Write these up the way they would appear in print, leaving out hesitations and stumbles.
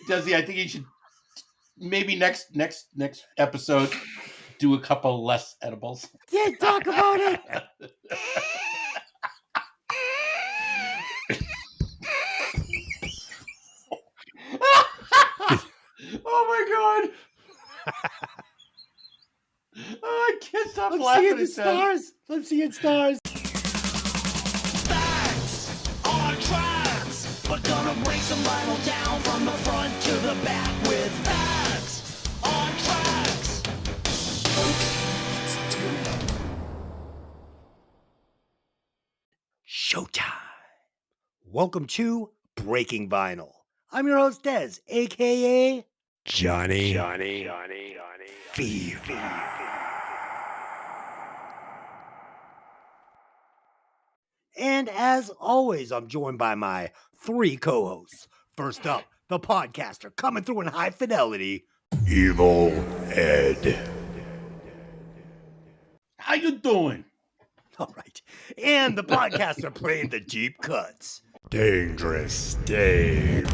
Desi, I think you should maybe next episode do a couple less edibles. Yeah, talk about it. Oh my god! Oh, I can't stop I'm laughing seeing the at that. stars. I'm seeing stars. Facts on tracks. We're gonna break some vinyl down from the front to the back with facts on tracks. Showtime. Welcome to Breaking Vinyl. I'm your host, Des, a.k.a. Johnny Fever. And as always, I'm joined by my three co-hosts. First up, the podcaster coming through in high fidelity, Evil Ed. How you doing? All right. And the podcaster playing the deep cuts, Dangerous Dave.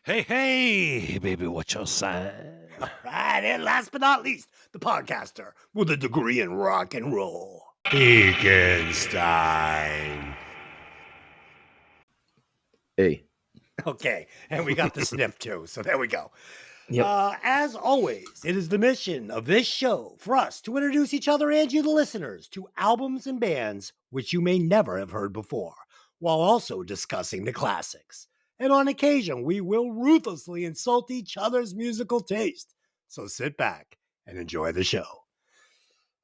Hey, baby, what you say? All right, and last but not least, the podcaster with a degree in rock and roll, Eganstein. Hey. Okay, and we got the sniff too, so there we go. Yep. As always, it is the mission of this show for us to introduce each other and you, the listeners, to albums and bands which you may never have heard before, while also discussing the classics. And on occasion, we will ruthlessly insult each other's musical taste. So sit back and enjoy the show. All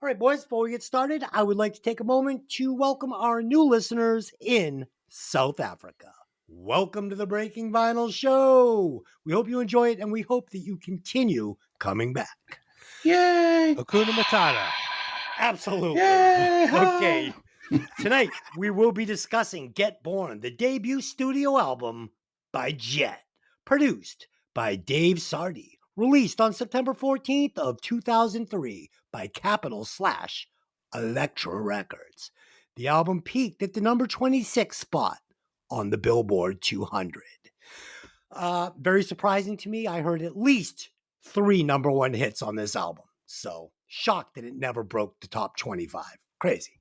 right, boys, before we get started, I would like to take a moment to welcome our new listeners in South Africa. Welcome to the Breaking Vinyl Show. We hope you enjoy it, and we hope that you continue coming back. Yay! Hakuna Matata. Absolutely. Yay! Okay. Tonight, we will be discussing Get Born, the debut studio album by Jett, produced by Dave Sardy, released on September 14th of 2003 by Capital/Elektra Records. The album peaked at the number 26 spot on the Billboard 200. Very surprising to me. I heard at least 3 number 1 hits on this album. So shocked that it never broke the top 25. Crazy.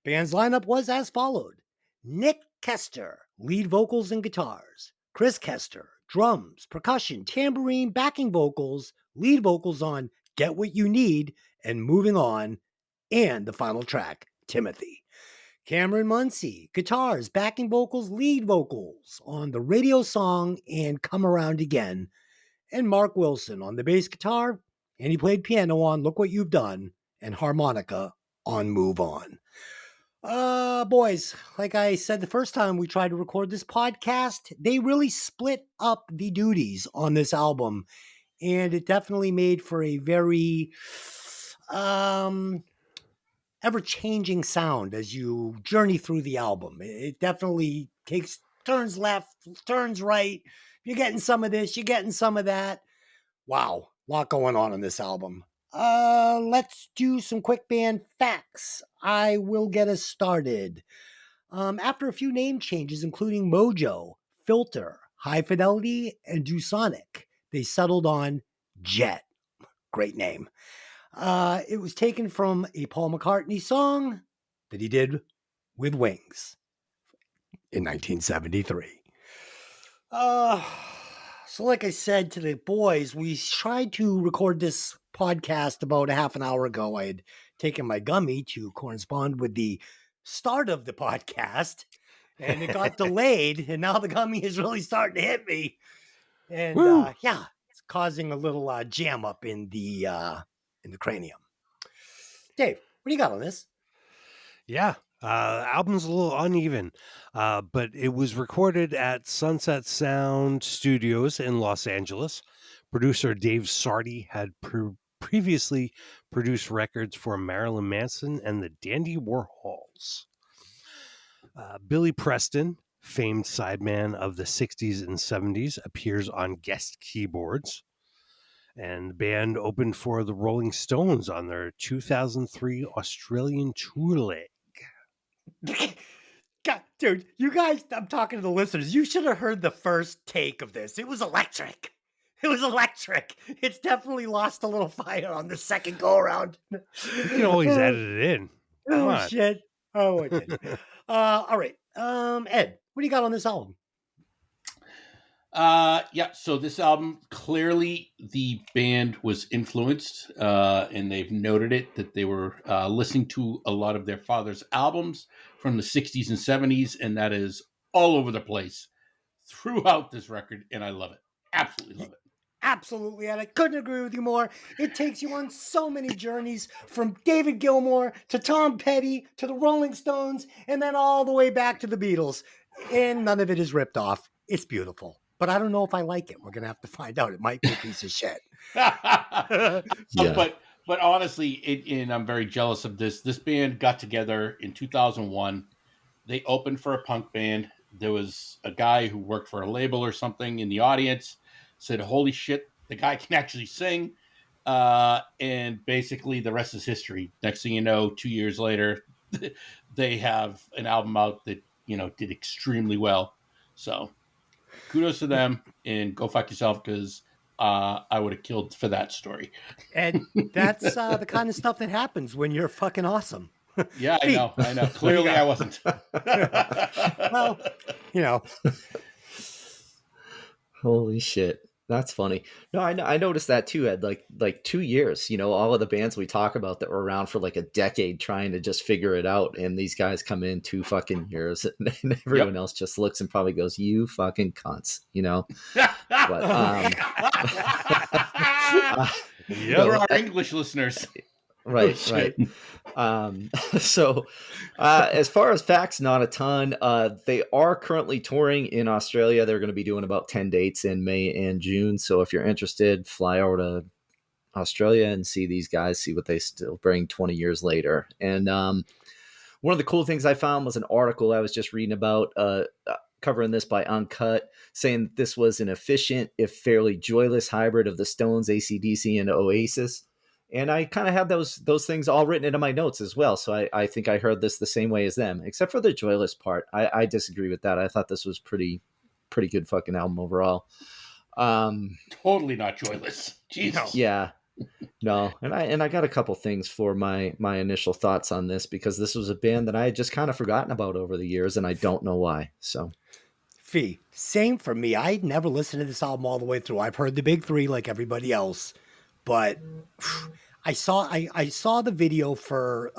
Band's lineup was as followed: Nick Kester, lead vocals and guitars; Chris Kester, drums, percussion, tambourine, backing vocals, lead vocals on Get What You Need and Moving On, and the final track, Timothy. Cameron Muncie, guitars, backing vocals, lead vocals on the radio song and Come Around Again, and Mark Wilson on the bass guitar, and he played piano on Look What You've Done and harmonica on Move On. Boys, like I said the first time we tried to record this podcast, they really split up the duties on this album, and it definitely made for a very ever-changing sound as you journey through the album. It definitely takes turns left, turns right. You're getting some of this, you're getting some of that. Wow, a lot going on this album. Let's do some quick band facts. I will get us started. After a few name changes, including Mojo, Filter, High Fidelity, and Dusonic, they settled on Jett. Great name. It was taken from a Paul McCartney song that he did with Wings in 1973. So like I said to the boys, we tried to record this podcast about a half an hour ago. I had taken my gummy to correspond with the start of the podcast, and it got delayed, and now the gummy is really starting to hit me. And yeah, it's causing a little jam up in the cranium. Dave, what do you got on this? Yeah, album's a little uneven, but it was recorded at Sunset Sound Studios in Los Angeles. Producer Dave Sardy had previously produced records for Marilyn Manson and the Dandy Warhols. Billy Preston, famed sideman of the 60s and 70s, appears on guest keyboards. And the band opened for the Rolling Stones on their 2003 Australian tour leg. God, dude, you guys, I'm talking to the listeners. You should have heard the first take of this. It was electric. It was electric. It's definitely lost a little fire on the second go around. We can always edit it in. Come Oh on. shit. Oh, it did. All right. Ed, what do you got on this album? Yeah, so this album, clearly the band was influenced, and they've noted it, that they were listening to a lot of their father's albums from the 60s and 70s, and that is all over the place throughout this record, and I love it. Absolutely love it. Absolutely, and I couldn't agree with you more. It takes you on so many journeys, from David Gilmour to Tom Petty to the Rolling Stones, and then all the way back to the Beatles. And none of it is ripped off. It's beautiful. But I don't know if I like it. We're going to have to find out. It might be a piece of shit. Yeah. But honestly, and I'm very jealous of this. This band got together in 2001. They opened for a punk band. There was a guy who worked for a label or something in the audience, said, holy shit, the guy can actually sing. And basically the rest is history. Next thing you know, 2 years later, they have an album out that, did extremely well. So kudos to them, and go fuck yourself, because I would have killed for that story. And that's the kind of stuff that happens when you're fucking awesome. Yeah, I know. Clearly I wasn't. Well, Holy shit. That's funny. No, I noticed that too, Ed. Like 2 years, all of the bands we talk about that were around for like a decade trying to just figure it out. And these guys come in 2 fucking years, and everyone else just looks and probably goes, you fucking cunts, But, for our English listeners. Right. So as far as facts, not a ton. They are currently touring in Australia. They're going to be doing about 10 dates in May and June. So if you're interested, fly over to Australia and see these guys, see what they still bring 20 years later. And one of the cool things I found was an article I was just reading about, covering this by Uncut, saying this was an efficient, if fairly joyless hybrid of the Stones, AC/DC, and Oasis. And I kind of have those things all written into my notes as well. So I think I heard this the same way as them, except for the joyless part. I disagree with that. I thought this was pretty good fucking album overall. Totally not joyless. Jesus. Yeah. No. And I got a couple things for my initial thoughts on this, because this was a band that I had just kind of forgotten about over the years, and I don't know why. So Fee, same for me. I'd never listened to this album all the way through. I've heard the big 3 like everybody else. But I saw the video for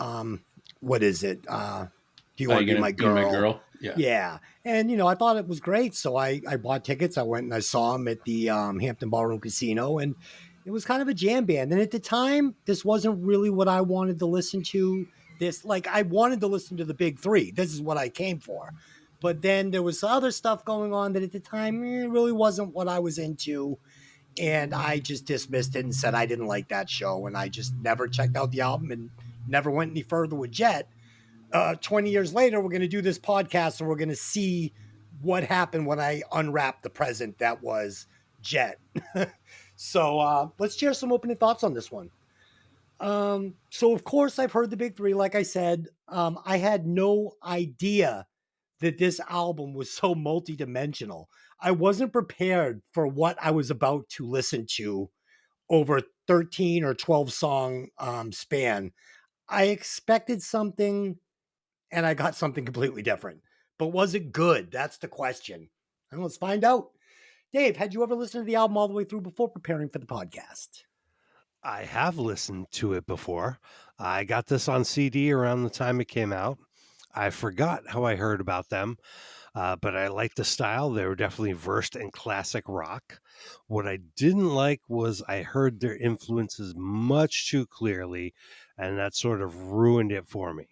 what is it? Do you want to be my girl? Yeah. And I thought it was great, so I bought tickets. I went and I saw him at the Hampton Ballroom Casino, and it was kind of a jam band. And at the time, this wasn't really what I wanted to listen to. I wanted to listen to the big 3. This is what I came for. But then there was other stuff going on that at the time really wasn't what I was into. And I just dismissed it and said I didn't like that show. And I just never checked out the album and never went any further with Jett. 20 years later, we're going to do this podcast, and we're going to see what happened when I unwrapped the present that was Jett. So let's share some opening thoughts on this one. So, of course, I've heard the big 3. Like I said, I had no idea that this album was so multidimensional. I wasn't prepared for what I was about to listen to over a 13 or 12 song span. I expected something, and I got something completely different. But was it good? That's the question. And let's find out. Dave, had you ever listened to the album all the way through before preparing for the podcast? I have listened to it before. I got this on CD around the time it came out. I forgot how I heard about them. But I liked the style. They were definitely versed in classic rock. What I didn't like was I heard their influences much too clearly, and that sort of ruined it for me.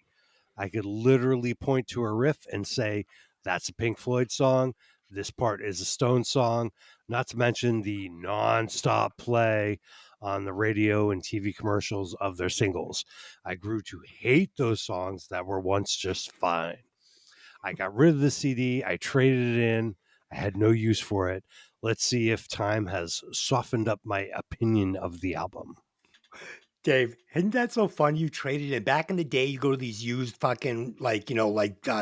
I could literally point to a riff and say, that's a Pink Floyd song. This part is a Stone song, not to mention the non-stop play on the radio and TV commercials of their singles. I grew to hate those songs that were once just fine. I got rid of the CD. I traded it in. I had no use for it. Let's see if time has softened up my opinion of the album. Dave, isn't that so fun? You traded in back in the day. You go to these used fucking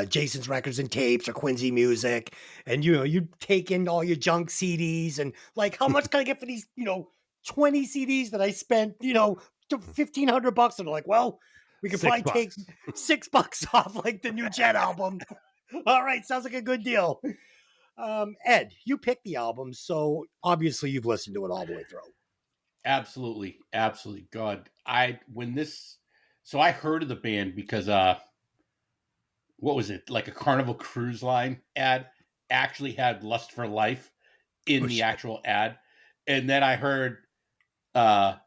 Jason's Records and Tapes or Quincy Music, and you take in all your junk CDs and like, how much can I get for these 20 CDs that I spent $1,500? And they're like, well, we could probably take $6 off like the new Jett album. All right, sounds like a good deal. Ed, you picked the album, so obviously you've listened to it all the way through. Absolutely. God, I heard of the band because what was it? Like a Carnival Cruise Line ad actually had Lust for Life in the actual ad. And then I heard Are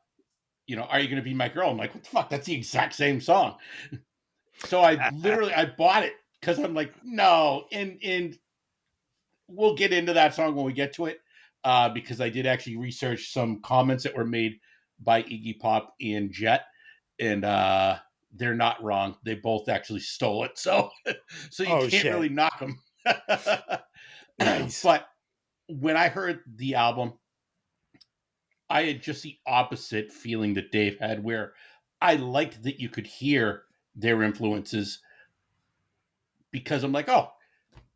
You Gonna Be My Girl? I'm like, what the fuck? That's the exact same song. So I bought it because I'm like, no, and we'll get into that song when we get to it. Because I did actually research some comments that were made by Iggy Pop and Jett, and they're not wrong. They both actually stole it, so you can't really knock them. Nice. But when I heard the album, I had just the opposite feeling that Dave had, where I liked that you could hear their influences, because I'm like, oh,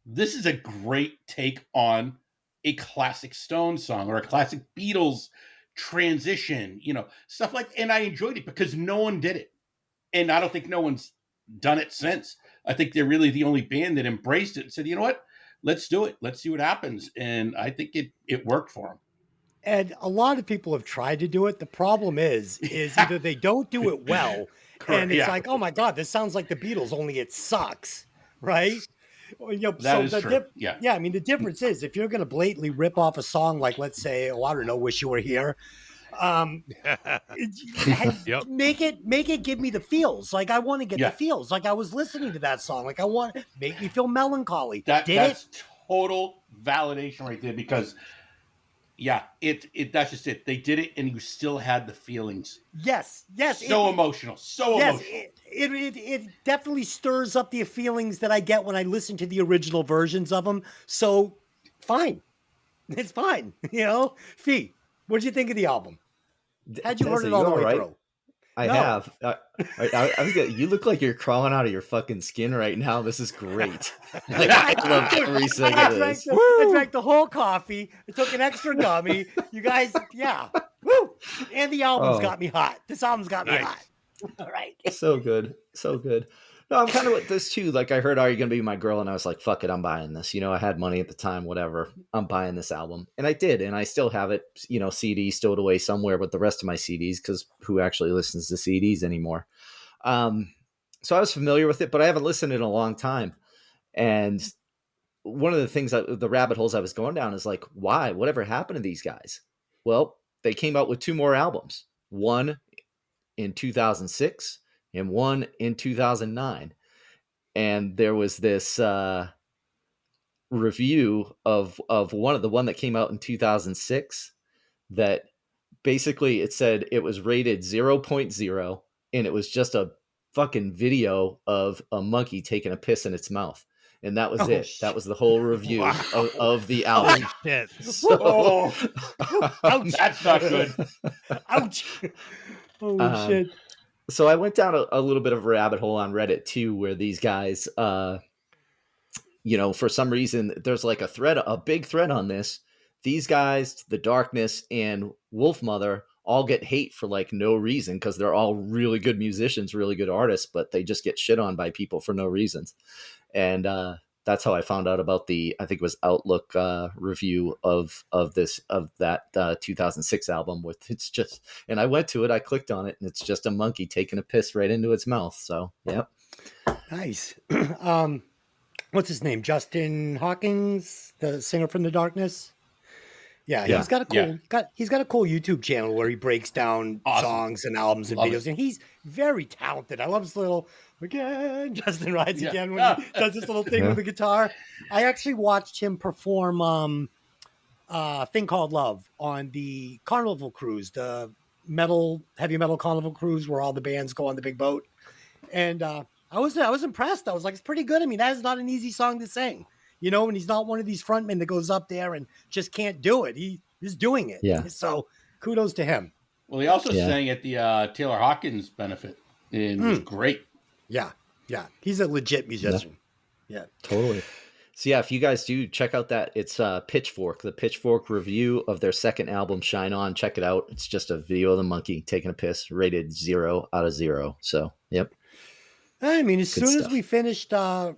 this is a great take on a classic Stones song or a classic Beatles transition, stuff like, and I enjoyed it because no one did it. And I don't think no one's done it since. I think they're really the only band that embraced it and said, you know what, let's do it. Let's see what happens. And I think it worked for them. And a lot of people have tried to do it. The problem is either they don't do it well, and it's like, oh my God, this sounds like the Beatles, only it sucks, right? That is true. I mean, the difference is if you're going to blatantly rip off a song like, let's say, I don't know, Wish You Were Here, make it give me the feels. Like I want to get the feels. Like I was listening to that song. Like I want to make me feel melancholy. That's total validation right there, because that's just it. They did it, and you still had the feelings. Yes. So emotional. It definitely stirs up the feelings that I get when I listen to the original versions of them. So, fine, it's fine. Fee, what did you think of the album? How'd you heard it all the way through? I have. I was you look like you're crawling out of your fucking skin right now. This is great. I love every second of this. I drank the whole coffee. I took an extra gummy. You guys, woo! And the album's got me hot. This album's got me hot. All right. So good. No, I'm kind of with this too. Like I heard Are You Gonna Be My Girl? And I was like, fuck it, I'm buying this. I had money at the time, whatever. I'm buying this album. And I did. And I still have it, CD stowed away somewhere with the rest of my CDs, because who actually listens to CDs anymore? So I was familiar with it, but I haven't listened in a long time. And one of the things, the rabbit holes I was going down is like, why? Whatever happened to these guys? Well, they came out with 2 more albums. One in 2006 and one in 2009. And there was this review of the one that came out in 2006 that basically it said it was rated 0.0, and it was just a fucking video of a monkey taking a piss in its mouth. And that was it. That was the whole review of the album. So, ouch. That's not good. Ouch. Holy shit. So I went down a little bit of a rabbit hole on Reddit too, where these guys, for some reason, there's like a big thread on this. These guys, The Darkness and Wolfmother, all get hate for like no reason, because they're all really good musicians, really good artists, but they just get shit on by people for no reasons. And that's how I found out about I think it was Outlook review of that 2006 album. And I went to it, I clicked on it, and it's just a monkey taking a piss right into its mouth. So, yep. Nice. What's his name? Justin Hawkins, the singer from The Darkness. Yeah, he's got a cool he's got a cool YouTube channel where he breaks down songs and albums and videos, and he's very talented. I love his little Justin rides again when he does this little thing with the guitar. I actually watched him perform Thing Called Love on the Carnival Cruise, the heavy metal Carnival Cruise where all the bands go on the big boat. And I was impressed. I was like, it's pretty good. I mean, that is not an easy song to sing. And he's not one of these frontmen that goes up there and just can't do it. He's doing it. Yeah. So kudos to him. Well, he also Yeah. sang at the Taylor Hawkins benefit, and it was great. Yeah. He's a legit musician. Yeah. Totally. So yeah, if you guys do check out that, it's Pitchfork, the Pitchfork review of their second album, Shine On. Check it out. It's just a video of the monkey taking a piss, rated 0 out of 0. So, yep. I mean, as Good soon as stuff. we finished, I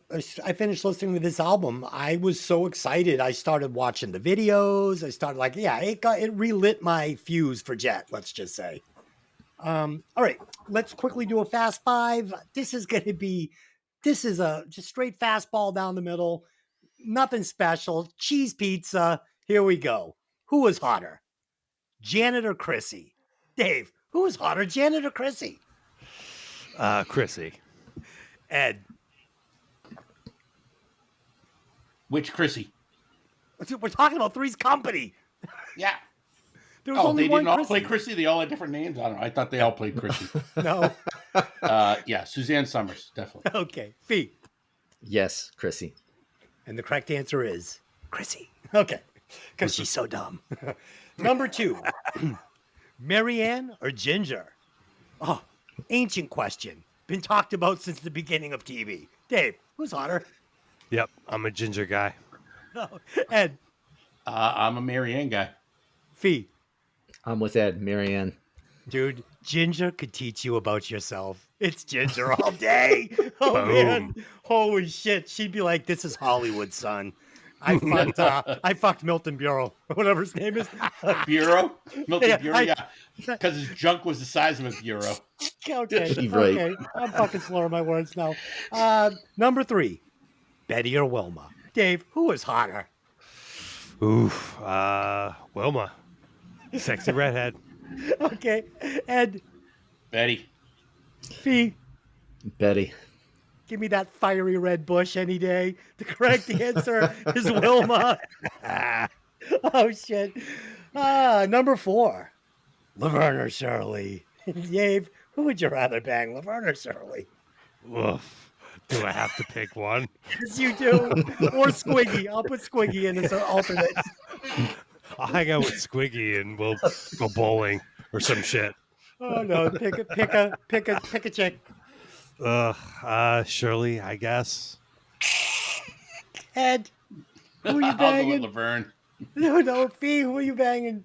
finished listening to this album, I was so excited. I started watching the videos. I started it relit my fuse for Jett, let's just say. All right, let's quickly do a fast five. This is a just straight fastball down the middle. Nothing special. Cheese pizza. Here we go. Who was hotter? Janet or Chrissy? Dave, who was hotter, Janet or Chrissy? Chrissy. Ed. Which Chrissy? We're talking about Three's Company. Yeah. There was Oh, only they one didn't all Chrissy. play Chrissy? They all had different names? I don't know. I thought they all played Chrissy. No. Yeah, Suzanne Summers, definitely. Okay. Fee. Yes, Chrissy. And the correct answer is Chrissy. Okay. Because she's so dumb. Number 2. Marianne or Ginger? Oh, ancient question. Been talked about since the beginning of TV. Dave, who's hotter? Yep, I'm a ginger guy. No. Ed. I'm a Marianne guy. Fee. I'm with Ed, Marianne. Dude, Ginger could teach you about yourself. It's Ginger all day. Oh, Boom. man. Holy shit. She'd be like, this is Hollywood, son. I fucked Milton Bureau, whatever his name is. Bureau? Milton Yeah, Bureau, yeah. Because his junk was the size of a bureau. Okay. Right. Okay. I'm fucking slurring my words now. Number 3. Betty or Wilma? Dave, who is hotter? Oof. Wilma. Sexy redhead. Okay. Ed, Betty. Fee, Betty. give me that fiery red bush any day. The correct answer is Wilma. Oh, shit. Number 4. Laverne or Shirley? Dave, who would you rather bang, Laverne or Shirley? Oof. Do I have to pick one? Yes, you do. Or Squiggy. I'll put Squiggy in as an alternate. I'll hang out with Squiggy and we'll go bowling or some shit. Oh no! Pick a chick. Shirley, I guess. Ed, who are you I'll go with banging? Laverne. No, Fee, who are you banging?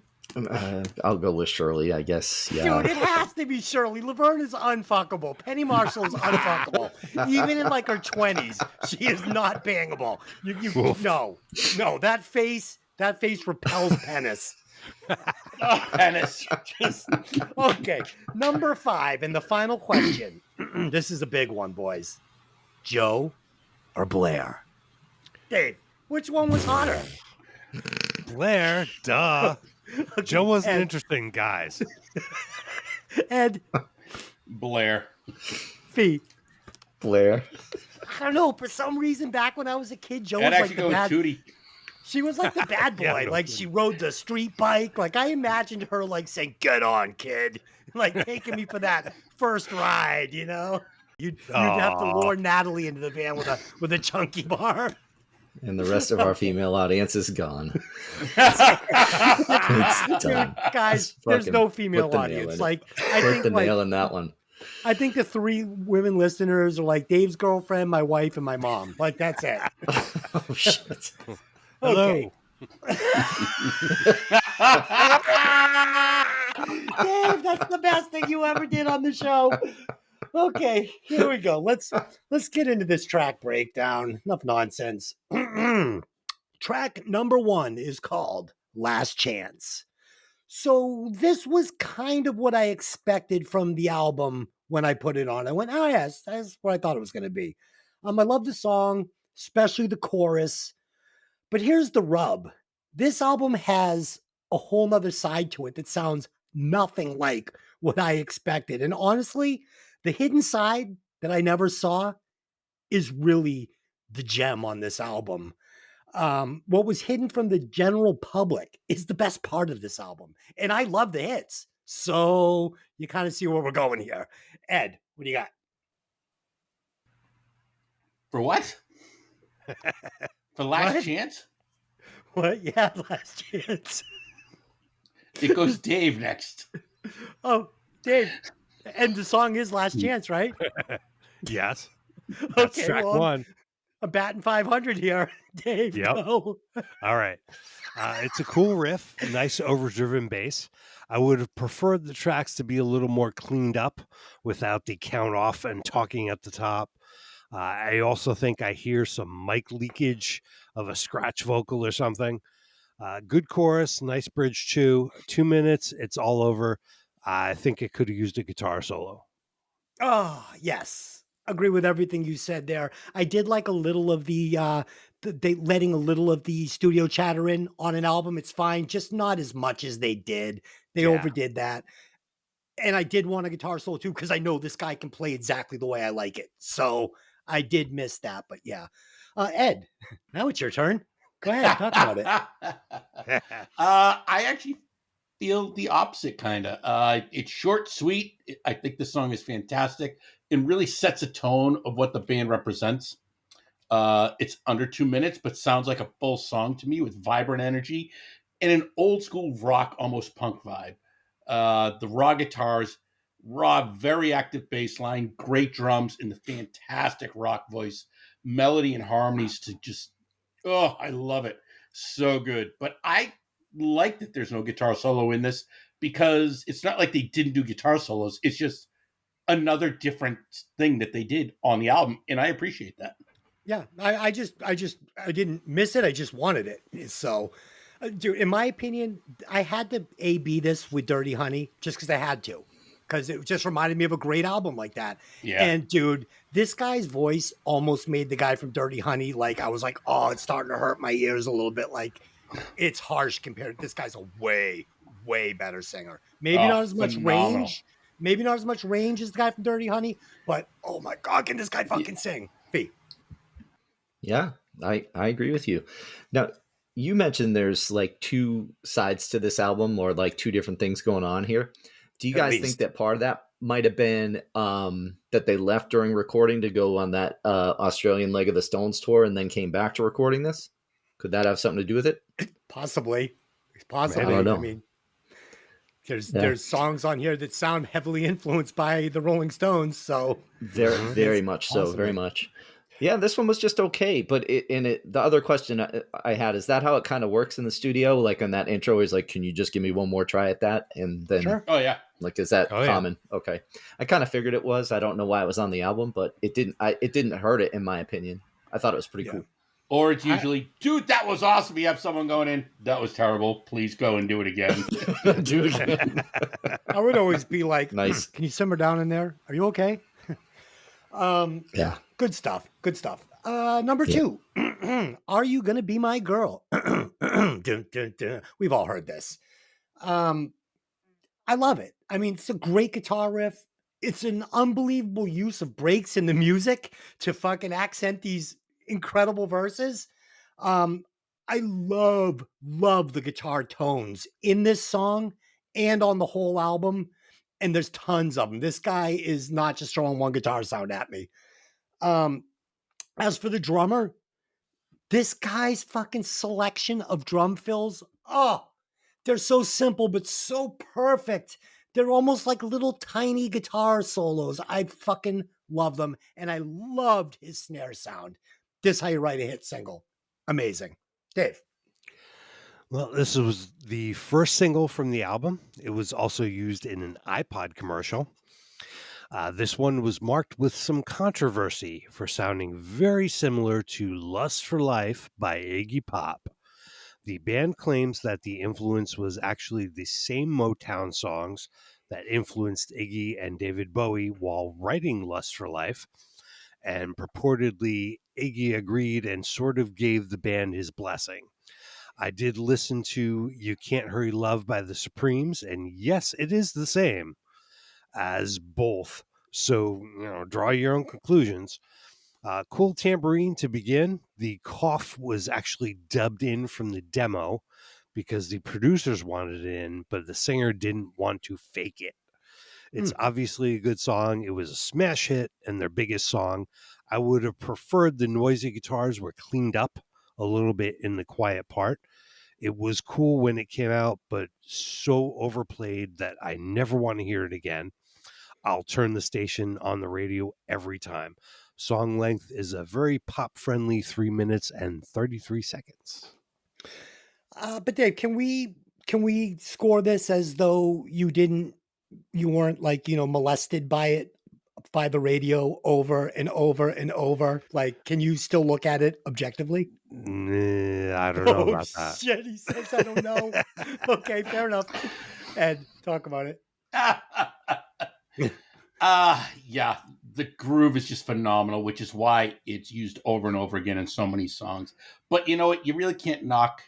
I'll go with Shirley, I guess. Yeah. Dude, it has to be Shirley. Laverne is unfuckable. Penny Marshall is unfuckable. Even in like her 20s, she is not bangable. No, that face repels penis. Penis. Okay, number 5, and the final question. This is a big one, boys. Joe or Blair? Dave, which one was hotter? Blair, duh. Joe was an Ed. interesting guys. Ed, Blair. Fee. Blair. I don't know. For some reason, back when I was a kid, Joe I'd was like actually the go with bad. Tootie. She was like the bad boy. Yeah, no Like kidding. she rode the street bike. Like I imagined her like saying, "Get on, kid!" Like taking me for that first ride. You know, you'd have to Aw. lure Natalie into the van with a chunky bar. And the rest of our female audience is gone. Dude, It's done. guys, Just there's fucking no female put the nail audience. in it. Like I Put think the like nail in that one. I think the 3 women listeners are like Dave's girlfriend, my wife, and my mom. Like that's it. Oh shit. Okay. Dave, that's the best thing you ever did on the show. Okay, here we go. Let's get into this track breakdown. Enough nonsense. Track number 1 is called Last Chance. So this was kind of what I expected from the album when I put it on. I went, oh yes, that's what I thought it was going to be. I love the song, especially the chorus. But here's the rub. This album has a whole nother side to it that sounds nothing like what I expected. And honestly, the hidden side that I never saw is really the gem on this album. What was hidden from the general public is the best part of this album. And I love the hits. So you kind of see where we're going here. Ed, what do you got? For what? For Last What? Chance? What? Yeah, Last Chance. It goes Dave next. Oh, Dave, and the song is Last Mm. Chance, right? Yes. That's Okay, track well, one. I'm batting 500 here. Dave, Yep. go. All right. It's a cool riff, nice overdriven bass. I would have preferred the tracks to be a little more cleaned up without the count off and talking at the top. I also think I hear some mic leakage of a scratch vocal or something. Good chorus, nice bridge too. 2 minutes, it's all over. I think it could have used a guitar solo. Oh, yes. Agree with everything you said there. I did like a little of they letting a little of the studio chatter in on an album. It's fine, just not as much as they did. They Yeah. overdid that. And I did want a guitar solo too, because I know this guy can play exactly the way I like it. So I did miss that, but yeah. Ed, now it's your turn. Go ahead, talk about it. I actually feel the opposite, kind of. It's short, sweet. I think the song is fantastic and really sets a tone of what the band represents. It's under 2 minutes, but sounds like a full song to me with vibrant energy and an old school rock, almost punk vibe. The raw guitars, raw, very active bass line, great drums, and the fantastic rock voice, melody and harmonies to just, oh, I love it. So good. But I like that there's no guitar solo in this because it's not like they didn't do guitar solos. It's just another different thing that they did on the album. And I appreciate that. Yeah, I didn't miss it. I just wanted it. So, dude, in my opinion, I had to A/B this with Dirty Honey just because I had to, because it just reminded me of a great album like that. Yeah. And dude, this guy's voice almost made the guy from Dirty Honey like I was like, oh, it's starting to hurt my ears a little bit. Like, it's harsh compared. This guy's a way better singer. Maybe not as much phenomenal. range. Maybe not as much range as the guy from Dirty Honey, but oh my god, can this guy fucking sing? Fee. Yeah, I agree with you. Now, you mentioned there's like two sides to this album, or like two different things going on here. Do you At guys least. think that part of that might have been that they left during recording to go on that Australian leg of the Stones tour and then came back to recording this? Could that have something to do with it? Possibly. I don't know. I mean, there's songs on here that sound heavily influenced by the Rolling Stones, so Very much so, possible. very much. Yeah, this one was just okay, but the other question I had is that how it kind of works in the studio? Like on that intro, is like, can you just give me one more try at that? And then, Sure. Oh, yeah. like, is that Oh, yeah. common? Okay, I kind of figured it was. I don't know why it was on the album, but it didn't hurt it in my opinion. I thought it was pretty cool. Or it's usually, dude, that was awesome. You have someone going in, that was terrible. Please go and do it again. Do it again. I would always be like, Nice. Can you simmer down in there? Are you okay? Yeah. Good stuff. Good stuff. Number two, Are You Gonna Be My Girl? Dun, dun, dun. We've all heard this. I love it. I mean, it's a great guitar riff. It's an unbelievable use of breaks in the music to fucking accent these incredible verses. I love the guitar tones in this song and on the whole album. And there's tons of them. This guy is not just throwing one guitar sound at me. As for the drummer, this guy's fucking selection of drum fills, oh, they're so simple, but so perfect. They're almost like little tiny guitar solos. I fucking love them. And I loved his snare sound. This is how you write a hit single. Amazing. Dave. Well, this was the first single from the album. It was also used in an iPod commercial. This one was marked with some controversy for sounding very similar to Lust for Life by Iggy Pop. The band claims that the influence was actually the same Motown songs that influenced Iggy and David Bowie while writing Lust for Life, and purportedly Iggy agreed and sort of gave the band his blessing. I did listen to You Can't Hurry Love by the Supremes, and yes, it is the same as both. So, draw your own conclusions. Cool tambourine to begin. The cough was actually dubbed in from the demo because the producers wanted it in, but the singer didn't want to fake it. It's obviously a good song. It was a smash hit and their biggest song. I would have preferred the noisy guitars were cleaned up a little bit in the quiet part. It was cool when it came out, but so overplayed that I never want to hear it again. I'll turn the station on the radio every time. Song length is a very pop friendly 3 minutes and 33 seconds. But Dave, can we score this as though you weren't like, molested by it, by the radio over and over and over? Like, can you still look at it objectively? I don't know Oh about that. shit, he says I don't know. Okay, fair enough. Ed, talk about it. Yeah, the groove is just phenomenal, which is why it's used over and over again in so many songs. But you know what? You really can't knock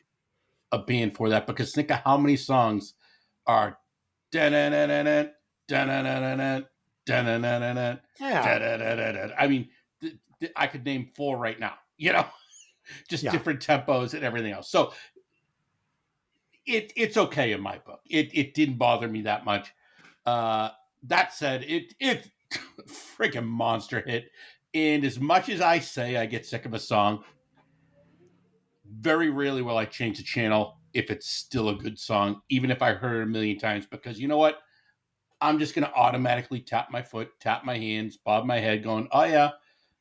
a band for that, because think of how many songs are da-na-na-na-na, da-na-na-na-na, da-na-na-na-na, Yeah. da-da-da-da-da. I mean, I could name 4 right now, just Yeah. different tempos and everything else. So it's okay in my book. It didn't bother me that much. That said, it freaking monster hit. And as much as I say I get sick of a song, very rarely will I change the channel if it's still a good song, even if I heard it a million times, because you know what? I'm just going to automatically tap my foot, tap my hands, bob my head, going, oh, yeah,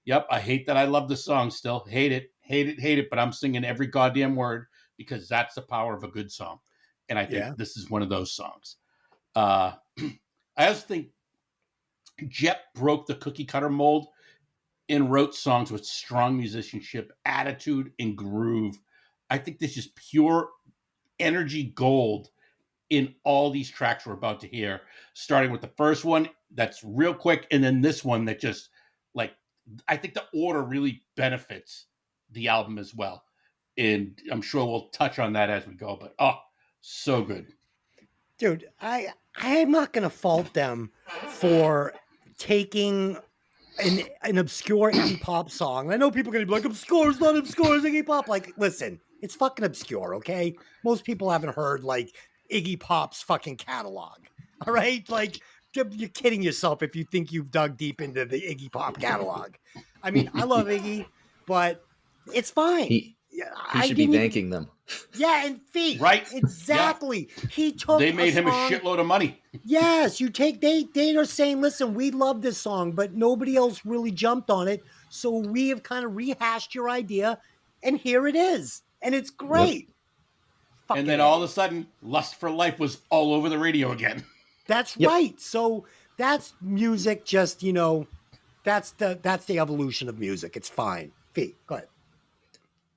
yep, I hate that I love the song still. Hate it, hate it, hate it, but I'm singing every goddamn word, because that's the power of a good song. And I think this is one of those songs. I also think Jett broke the cookie cutter mold and wrote songs with strong musicianship, attitude, and groove. I think this is pure energy gold in all these tracks we're about to hear, starting with the first one that's real quick, and then this one that just, like, I think the order really benefits the album as well. And I'm sure we'll touch on that as we go, but so good. Dude, I'm not gonna fault them for taking an obscure Iggy Pop song. I know people are gonna be like, obscure is not obscure, it's Iggy Pop. Like, listen, it's fucking obscure, okay? Most people haven't heard like Iggy Pop's fucking catalog. All right? Like, you're kidding yourself if you think you've dug deep into the Iggy Pop catalog. I mean, I love Iggy, but it's fine. He I should be didn't even- thanking them. Yeah, and feet. Right. Exactly. He took They made him a song- shitload of money. Yes, they are saying, listen, we love this song, but nobody else really jumped on it. So we have kind of rehashed your idea, and here it is. And it's great. And then all of a sudden, Lust for Life was all over the radio again. That's right. So that's music, just, that's the evolution of music. It's fine. Fee, go ahead.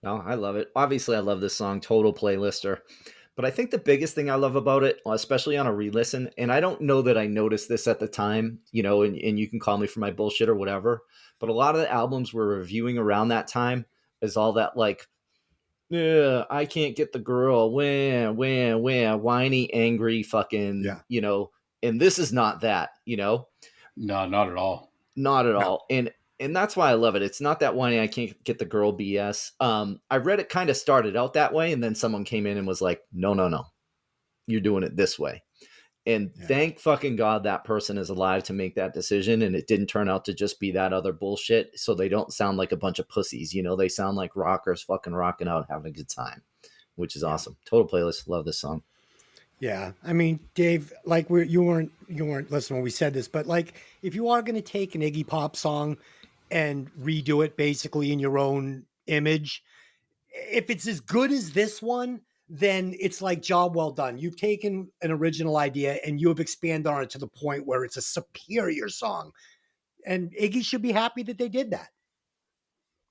No, I love it. Obviously, I love this song, total playlister. But I think the biggest thing I love about it, especially on a re-listen, and I don't know that I noticed this at the time, and you can call me for my bullshit or whatever, but a lot of the albums we're reviewing around that time is all that, like, yeah, I can't get the girl, whiny, angry, fucking, and this is not that, No, not at all. Not at all. And that's why I love it. It's not that whiny, I can't get the girl BS. I read it kind of started out that way, and then someone came in and was like, no, you're doing it this way. And thank fucking God that person is alive to make that decision, and it didn't turn out to just be that other bullshit, so they don't sound like a bunch of pussies. They sound like rockers fucking rocking out, having a good time, which is awesome. Total playlist. Love this song. Yeah, I mean, Dave, like you weren't listening when we said this, but like if you are going to take an Iggy Pop song and redo it basically in your own image, if it's as good as this one, then it's like job well done. You've taken an original idea and you have expanded on it to the point where it's a superior song, and Iggy should be happy that they did that.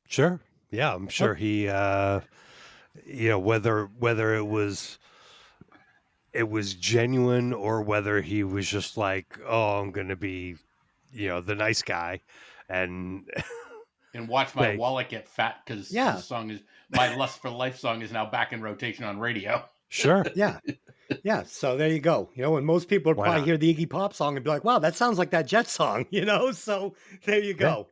Sure, yeah, I'm sure he, whether it was genuine or whether he was just like, oh, I'm going to be, the nice guy and watch my wallet get fat because this song is my Lust for Life song is now back in rotation on radio. Sure. Yeah. So there you go. And most people would probably hear the Iggy Pop song and be like, wow, that sounds like that Jett song, so there you go.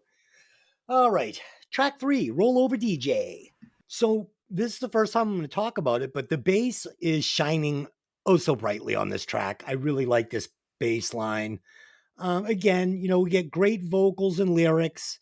Yeah. All right. Track 3, Roll Over DJ. So this is the first time I'm going to talk about it, but the bass is shining oh so brightly on this track. I really like this bass line. Again, we get great vocals and lyrics.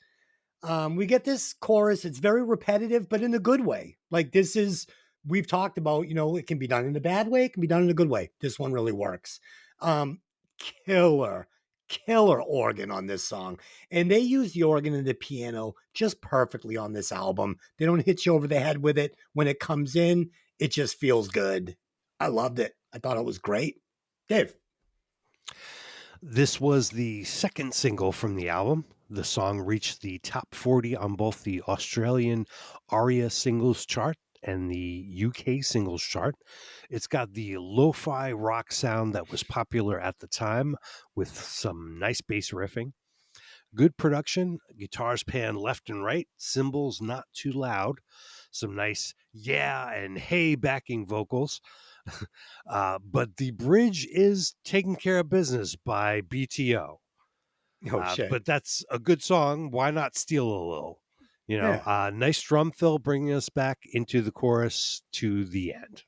We get this chorus. It's very repetitive, but in a good way. Like this is we've talked about, it can be done in a bad way, it can be done in a good way. This one really works. Um, killer, killer organ on this song. And they use the organ and the piano just perfectly on this album. They don't hit you over the head with it. When it comes in, it just feels good. I loved it. I thought it was great. Dave. This was the second single from the album. The song reached the top 40 on both the Australian ARIA singles chart and the UK singles chart. It's got the lo-fi rock sound that was popular at the time with some nice bass riffing. Good production, guitars pan left and right, cymbals not too loud, some nice yeah and hey backing vocals. But the bridge is taking care of business by BTO. Oh, shit. But that's a good song. Why not steal a little? Yeah. Nice drum fill bringing us back into the chorus to the end.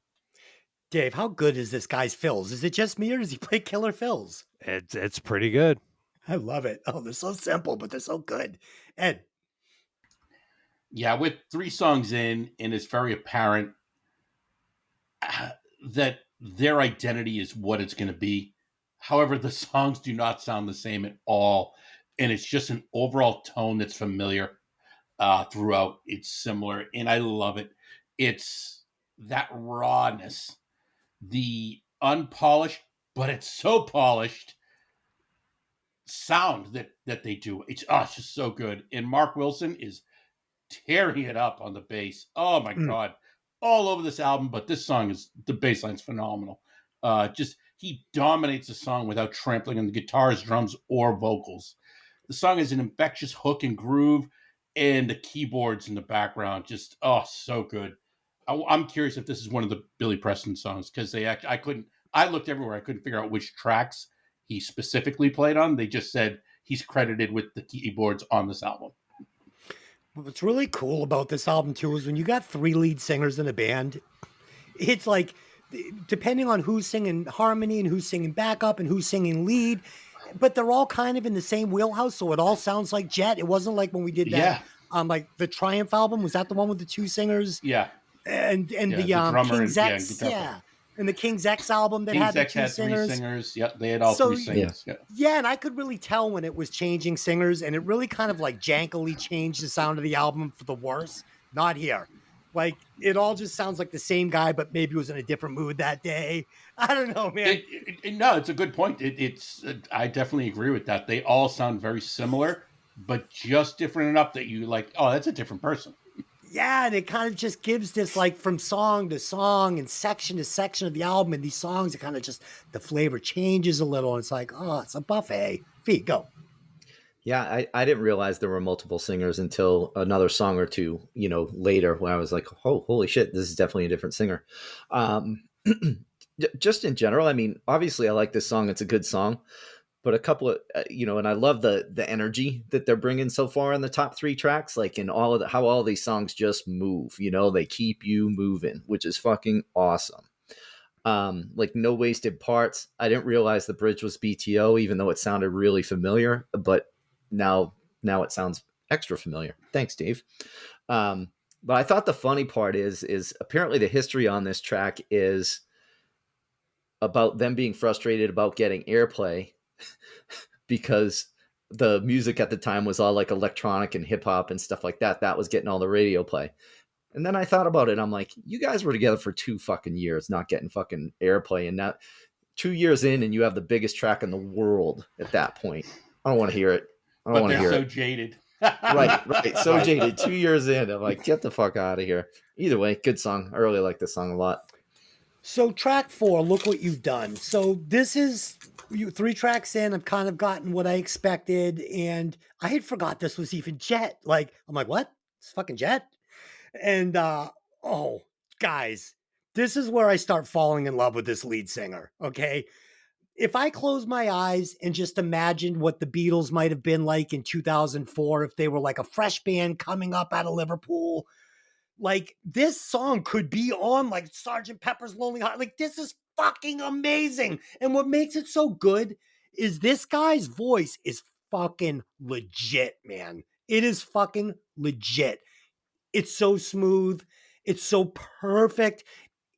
Dave, how good is this guy's fills? Is it just me or does he play killer fills? It's pretty good. I love it. Oh, they're so simple, but they're so good. Ed. Yeah, with 3 songs in, and it's very apparent that their identity is what it's going to be. However, the songs do not sound the same at all, and it's just an overall tone that's familiar throughout. It's similar, and I love it. It's that rawness, the unpolished, but it's so polished sound that they do. It's just so good. And Mark Wilson is tearing it up on the bass. Oh my God. All over this album, but this song is, the bass line's phenomenal. Just, he dominates the song without trampling on the guitars, drums, or vocals. The song is an infectious hook and groove, and the keyboards in the background just, so good. I'm curious if this is one of the Billy Preston songs, because I looked everywhere. I couldn't figure out which tracks he specifically played on. They just said he's credited with the keyboards on this album. What's really cool about this album too is when you got 3 lead singers in a band, it's like, depending on who's singing harmony and who's singing backup and who's singing lead, but they're all kind of in the same wheelhouse, so it all sounds like Jett. It wasn't like when we did that like the Triumph album. Was that the one with the 2 singers? Yeah. And the King's X, and the King's X album that had the 2 singers. 3 singers. Yeah, they had all 3 singers. Yeah, and I could really tell when it was changing singers, and it really kind of like jankily changed the sound of the album for the worse. Not here. Like, it all just sounds like the same guy, but maybe was in a different mood that day. I don't know, man. No, it's a good point. I definitely agree with that. They all sound very similar, but just different enough that you like, that's a different person. Yeah, and it kind of just gives this, like, from song to song and section to section of the album, and these songs, it kind of just, the flavor changes a little, and it's like, it's a buffet. Feet, go. Yeah, I didn't realize there were multiple singers until another song or two, later, when I was like, holy shit, this is definitely a different singer. Just in general, I mean, obviously I like this song. It's a good song. But a couple of, and I love the energy that they're bringing so far in the top 3 tracks, like in all of how all these songs just move, they keep you moving, which is fucking awesome. Like no wasted parts. I didn't realize the bridge was BTO, even though it sounded really familiar, but now it sounds extra familiar. Thanks, Dave. But I thought the funny part is apparently the history on this track is about them being frustrated about getting airplay because the music at the time was all like electronic and hip hop and stuff like that. That was getting all the radio play. And then I thought about it. I'm like, you guys were together for 2 fucking years, not getting fucking airplay. And now 2 years in and you have the biggest track in the world at that point. I don't want to hear it. I don't want to hear it. They're so jaded. Right. So jaded. 2 years in. I'm like, get the fuck out of here. Either way, good song. I really like this song a lot. So track 4, look what you've done. So this is 3 tracks in. I've kind of gotten what I expected, and I had forgot this was even Jett. Like, I'm like, what? It's fucking Jett. And guys, this is where I start falling in love with this lead singer. Okay, if I close my eyes and just imagine what the Beatles might have been like in 2004, if they were like a fresh band coming up out of Liverpool. Like, this song could be on like Sgt. Pepper's Lonely Heart. Like, this is fucking amazing. And what makes it so good is this guy's voice is fucking legit, man. It is fucking legit. It's so smooth. It's so perfect.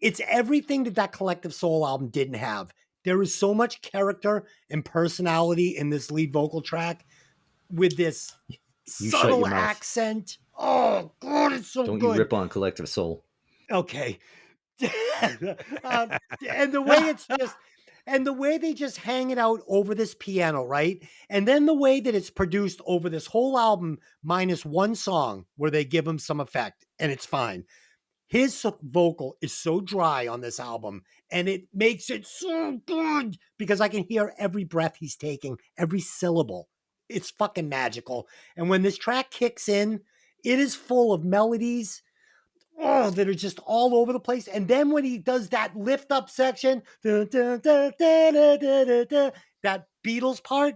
It's everything that Collective Soul album didn't have. There is so much character and personality in this lead vocal track with this You shut subtle your mouth. accent. Oh, God, it's so Don't good. you rip on Collective Soul. Okay. And the way it's just, and the way they just hang it out over this piano, right? And then the way that it's produced over this whole album, minus one song where they give him some effect, and it's fine. His vocal is so dry on this album, and it makes it so good because I can hear every breath he's taking, every syllable. It's fucking magical. And when this track kicks in, it is full of melodies that are just all over the place. And then when he does that lift up section, that Beatles part,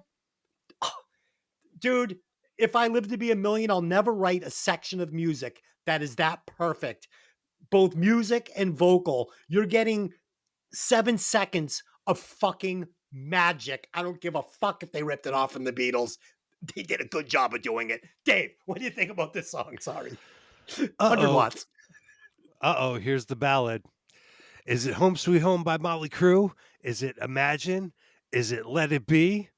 dude, if I live to be a million, I'll never write a section of music that is that perfect. Both music and vocal. You're getting 7 seconds of fucking magic. I don't give a fuck if they ripped it off from the Beatles. They did a good job of doing it. Dave, what do you think about this song? Sorry. 100 watts. Here's the ballad. Is it Home Sweet Home by Motley Crue? Is it Imagine? Is it Let It Be?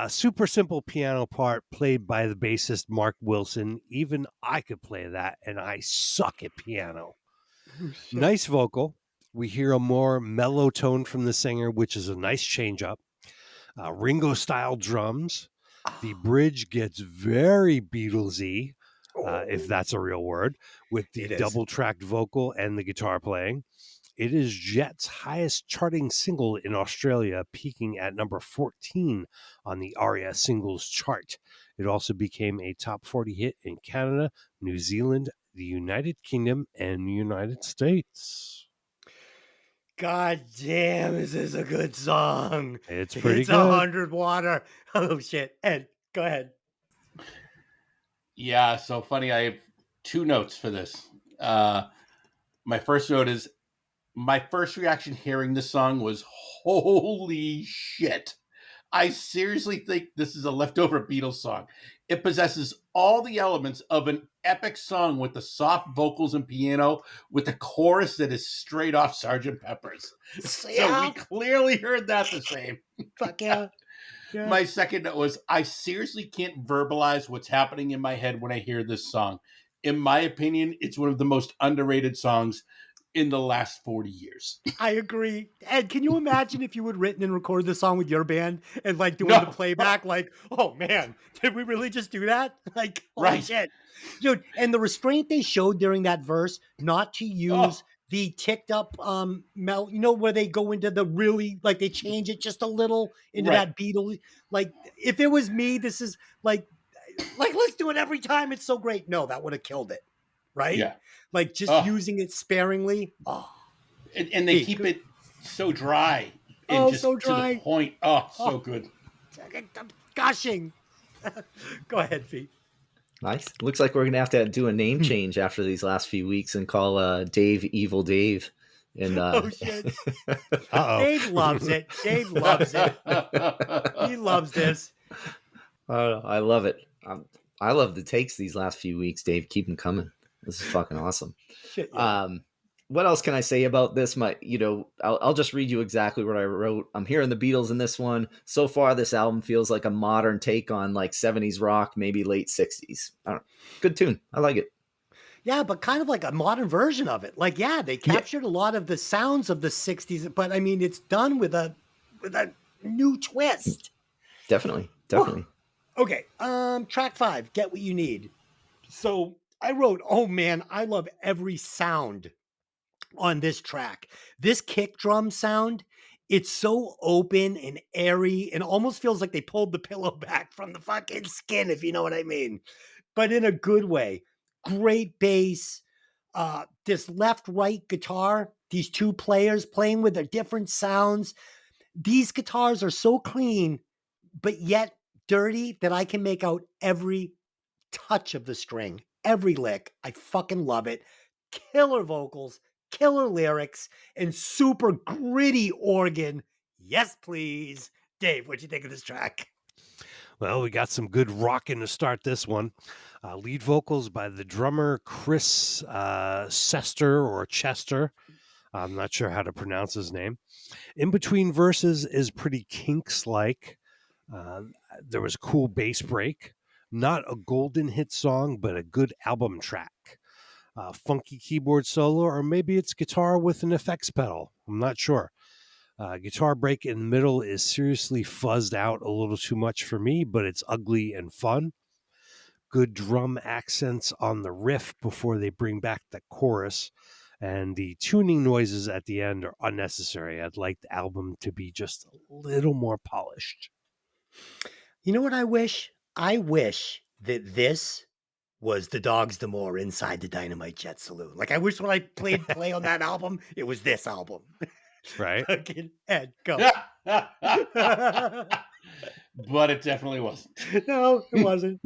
Super simple piano part played by the bassist Mark Wilson. Even I could play that, and I suck at piano. Nice vocal. We hear a more mellow tone from the singer, which is a nice change up. Ringo style drums. The bridge gets very Beatlesy, if that's a real word, with the double tracked vocal and the guitar playing. It is Jett's highest charting single in Australia, peaking at number 14 on the ARIA singles chart. It also became a top 40 hit in Canada, New Zealand, the United Kingdom, and the United States. God damn, this is a good song. It's pretty good. 100 water. Oh, shit. Ed, go ahead. Yeah, so funny. I have 2 notes for this. My first note is my first reaction hearing this song was, holy shit. I seriously think this is a leftover Beatles song. It possesses all the elements of an epic song with the soft vocals and piano, with a chorus that is straight off Sgt. Pepper's. So we clearly heard that the same. Fuck yeah. My second note was, I seriously can't verbalize what's happening in my head when I hear this song. In my opinion, it's one of the most underrated songs in the last 40 years. I agree. Ed, can you imagine if you had written and recorded this song with your band and like doing the playback? Like, oh man, did we really just do that? Like, holy shit. Dude, and the restraint they showed during that verse not to use the ticked up where they go into the really, like they change it just a little into that Beatles. Like, if it was me, this is like let's do it every time. It's so great. No, that would have killed it. Right? Yeah. Like just using it sparingly. Oh. And they keep it so dry. And just so dry. To the point. So good. I'm gushing. Go ahead, Pete. Nice. Looks like we're going to have do a name change after these last few weeks and call Dave Evil Dave. And, oh, shit. Dave loves it. Dave loves it. He loves this. I love it. I love the takes these last few weeks, Dave. Keep them coming. This is fucking awesome. Shit, yeah. What else can I say about this? I'll just read you exactly what I wrote. I'm hearing the Beatles in this one. So far, this album feels like a modern take on like 70s rock, maybe late 60s. Good tune. I like it. Yeah, but kind of like a modern version of it. Like, yeah, they captured a lot of the sounds of the 60s, but I mean, it's done with a new twist. Definitely. Whew. Okay, track 5, Get What You Need. So I wrote, oh man, I love every sound on this track. This kick drum sound, it's so open and airy and almost feels like they pulled the pillow back from the fucking skin, if you know what I mean. But in a good way. Great bass. This left-right guitar, these 2 players playing with their different sounds. These guitars are so clean, but yet dirty that I can make out every touch of the string, every lick. I fucking love it. Killer vocals, killer lyrics, and super gritty organ. Yes, please. Dave, what'd you think of this track? Well, we got some good rocking to start this one. Lead vocals by the drummer Chris Sester or Chester. I'm not sure how to pronounce his name. In between verses is pretty Kinks-like. There was a cool bass break. Not a golden hit song, but a good album track. Funky keyboard solo, or maybe it's guitar with an effects pedal. I'm not sure. Guitar break in the middle is seriously fuzzed out a little too much for me, but it's ugly and fun. Good drum accents on the riff before they bring back the chorus. And the tuning noises at the end are unnecessary. I'd like the album to be just a little more polished. You know what I wish? I wish that this was the Dogs D'Amour Inside the Dynamite Jet Saloon. Like, I wish when I played play on that album, it was this album. Right? Fucking Ed, go. But it definitely wasn't. No, it wasn't.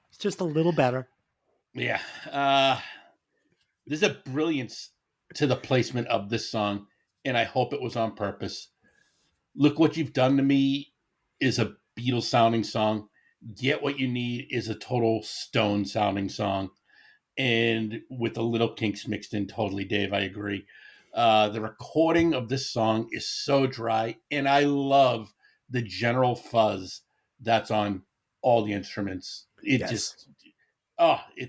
It's just a little better. Yeah. There's a brilliance to the placement of this song, and I hope it was on purpose. Look What You've Done to Me is a Beatles sounding song. Get What You Need is a total Stone sounding song. And with a little Kinks mixed in, totally, Dave, I agree. The recording of this song is so dry, and I love the general fuzz that's on all the instruments. It's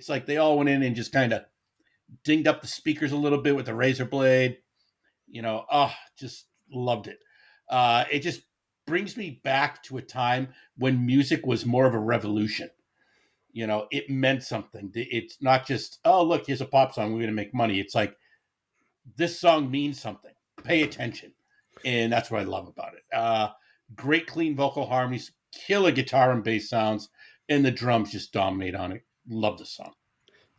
like they all went in and just kind of dinged up the speakers a little bit with the razor blade. Just loved it. It just brings me back to a time when music was more of a revolution. It meant something. It's not just, oh, look, here's a pop song, we're going to make money. It's like, this song means something. Pay attention. And that's what I love about it. Great clean vocal harmonies, killer guitar and bass sounds, and the drums just dominate on it. Love the song.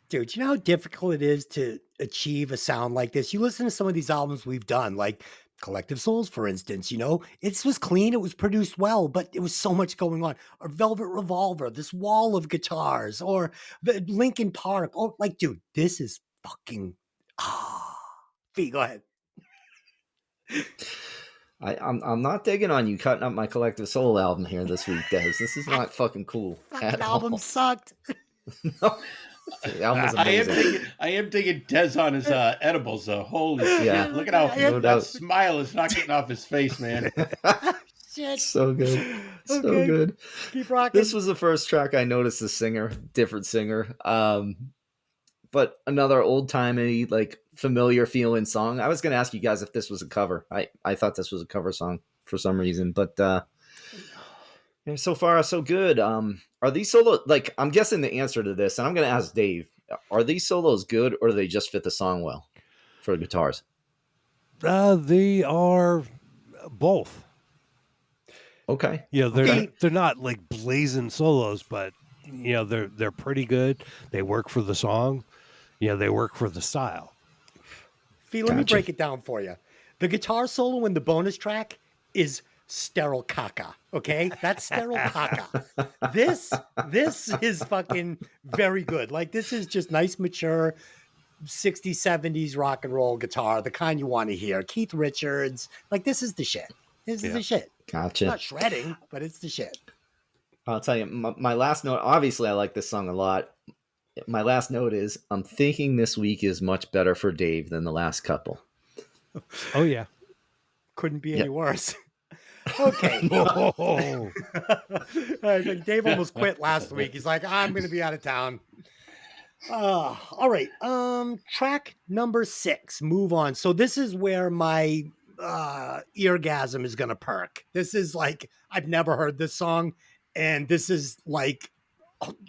Dude, you know how difficult it is to achieve a sound like this? You listen to some of these albums we've done, like Collective Souls, for instance, it was clean, it was produced well, but it was so much going on. Or Velvet Revolver, this wall of guitars, or the Linkin Park. Oh, like, dude, this is fucking Fee, go ahead. I'm not digging on you cutting up my Collective Soul album here this week, Des. This is not fucking cool. Fucking album sucked. No. The album was amazing. I am digging Des on his edibles, though. Holy shit. Look at how that smile is not getting off his face, man. Shit. So good. So good. Keep rocking. This was the first track I noticed the singer, different singer. But another old-timey, like, familiar feeling song. I was going to ask you guys if this was a cover. I thought this was a cover song for some reason, but so far so good. Are these solo, like, I'm guessing the answer to this, and I'm going to ask Dave, are these solos good, or do they just fit the song well for the guitars? They are both. Okay. They're not like blazing solos, but they're pretty good. They work for the song. They work for the style. Fee, let me break it down for you. The guitar solo in the bonus track is sterile caca. Okay, that's sterile caca. This is fucking very good. Like, this is just nice, mature 60s, 70s rock and roll guitar, the kind you want to hear. Keith Richards, like, this is the shit. This is the shit. Gotcha. Not shredding, but it's the shit. I'll tell you, my last note, obviously I like this song a lot. My last note is, I'm thinking this week is much better for Dave than the last couple. Oh, yeah. Couldn't be any worse. Okay. Dave almost quit last week. He's like, I'm going to be out of town. All right. Track number 6, Move On. So this is where my eargasm is going to perk. This is like, I've never heard this song. And this is like,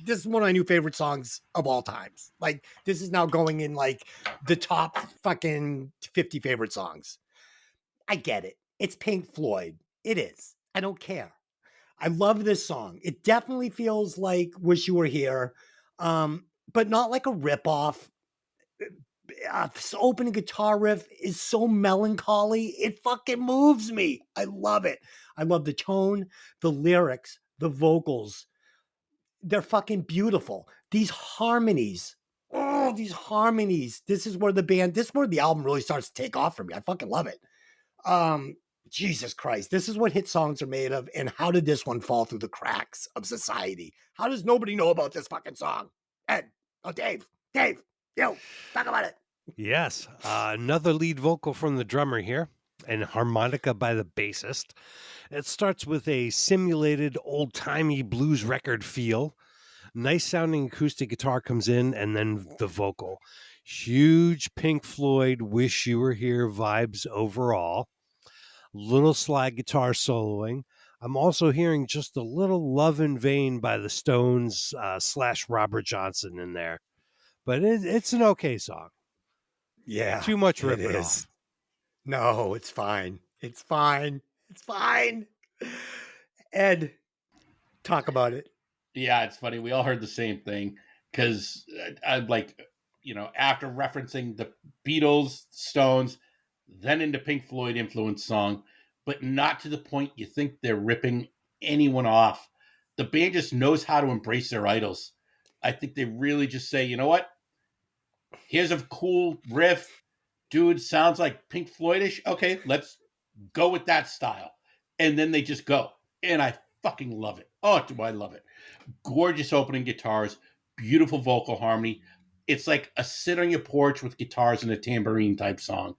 this is one of my new favorite songs of all times. Like, this is now going in like the top fucking 50 favorite songs. I get it. It's Pink Floyd. It is. I don't care. I love this song. It definitely feels like Wish You Were Here, but not like a ripoff. This opening guitar riff is so melancholy. It fucking moves me. I love it. I love the tone, the lyrics, the vocals. They're fucking beautiful. These harmonies. Oh, these harmonies. This is where the album really starts to take off for me. I fucking love it. Jesus Christ, this is what hit songs are made of. And how did this one fall through the cracks of society? How does nobody know about this fucking song? Ed, Dave, yo, talk about it. Yes, another lead vocal from the drummer here, and harmonica by the bassist. It starts with a simulated old-timey blues record feel. Nice sounding acoustic guitar comes in, and then the vocal. Huge Pink Floyd Wish You Were Here vibes overall. Little slide guitar soloing. I'm also hearing just a little Love in Vain by the Stones / Robert Johnson in there. But it's an okay song. Yeah. Too much it ripping is. off. No, it's fine. It's fine. It's fine. Ed, talk about it. Yeah, it's funny. We all heard the same thing because I'm like, after referencing the Beatles, Stones, then into Pink Floyd influence song, but not to the point you think they're ripping anyone off. The band just knows how to embrace their idols. I think they really just say, you know what? Here's a cool riff. Dude, sounds like Pink Floyd-ish. Okay, let's go with that style. And then they just go. And I fucking love it. Oh, do I love it. Gorgeous opening guitars, beautiful vocal harmony. It's like a sit on your porch with guitars and a tambourine type song.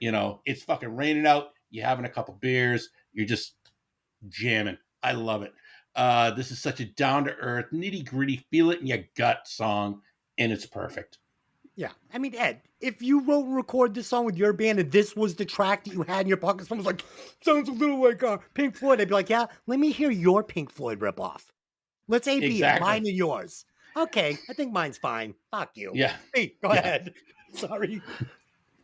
It's fucking raining out. You're having a couple beers. You're just jamming. I love it. This is such a down-to-earth, nitty-gritty, feel it in your gut song, and it's perfect. Yeah. I mean, Ed, if you wrote and recorded this song with your band and this was the track that you had in your pocket, someone's like, sounds a little like Pink Floyd. I'd be like, yeah, let me hear your Pink Floyd ripoff. Let's A-B Exactly. it. Mine and yours. Okay, I think mine's fine. Fuck you. Yeah. Hey, go ahead. Sorry.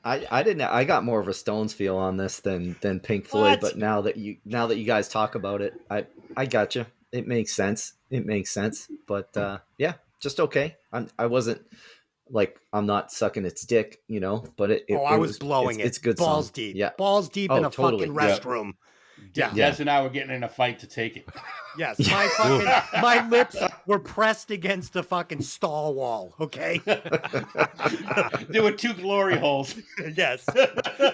I got more of a Stones feel on this than Pink Floyd, What? but now that you guys talk about it, I got you. It makes sense. But yeah, just okay. I'm not sucking its dick, but I was blowing it. It's good. Balls song. deep. Yeah. Balls deep in a totally. fucking restroom. Yeah. Des and I were getting in a fight to take it. Yes, my lips were pressed against the fucking stall wall. Okay. There were 2 glory holes. Yes.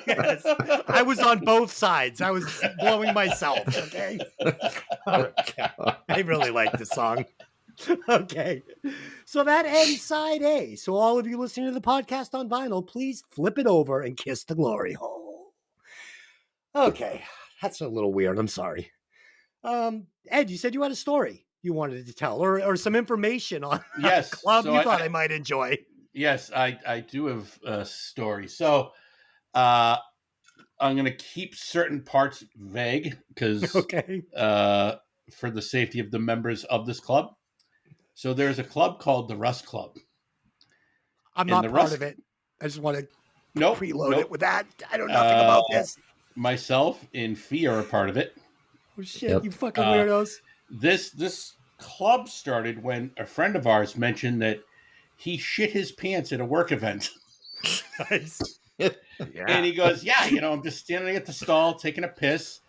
Yes. I was on both sides. I was blowing myself. Okay. Okay. I really like this song. Okay. So that ends side A. So all of you listening to the podcast on vinyl, please flip it over and kiss the glory hole. Okay. That's a little weird. I'm sorry. Ed, you said you had a story you wanted to tell or some information on Yes, a club so you thought I might enjoy. Yes, I do have a story. So I'm going to keep certain parts vague because Okay. for the safety of the members of this club. So there's a club called the Rust Club. I'm And not the part Rust- of it. I just want to Nope. it with that. I know nothing about this. Myself and Fee are a part of it. Oh shit, Yep. you fucking weirdos. This club started when a friend of ours mentioned that he shit his pants at a work event. Nice. And he goes, yeah, I'm just standing at the stall taking a piss.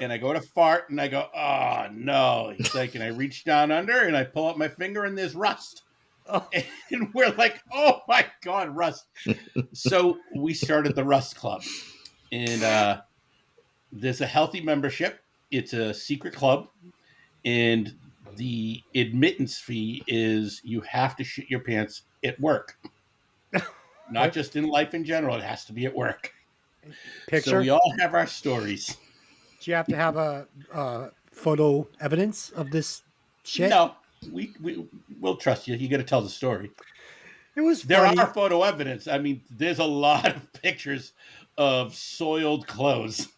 And I go to fart and I go, oh no. He's like, and I reach down under and I pull up my finger and there's rust. Oh. And we're like, oh my God, rust. So we started the Rust Club. And there's a healthy membership. It's a secret club. And the admittance fee is you have to shit your pants at work. Not just in life in general. It has to be at work. Picture? So we all have our stories. Do you have to have a photo evidence of this shit? No, we'll trust you. You got to tell the story. It was There funny. are photo evidence. I mean, there's a lot of pictures of soiled clothes.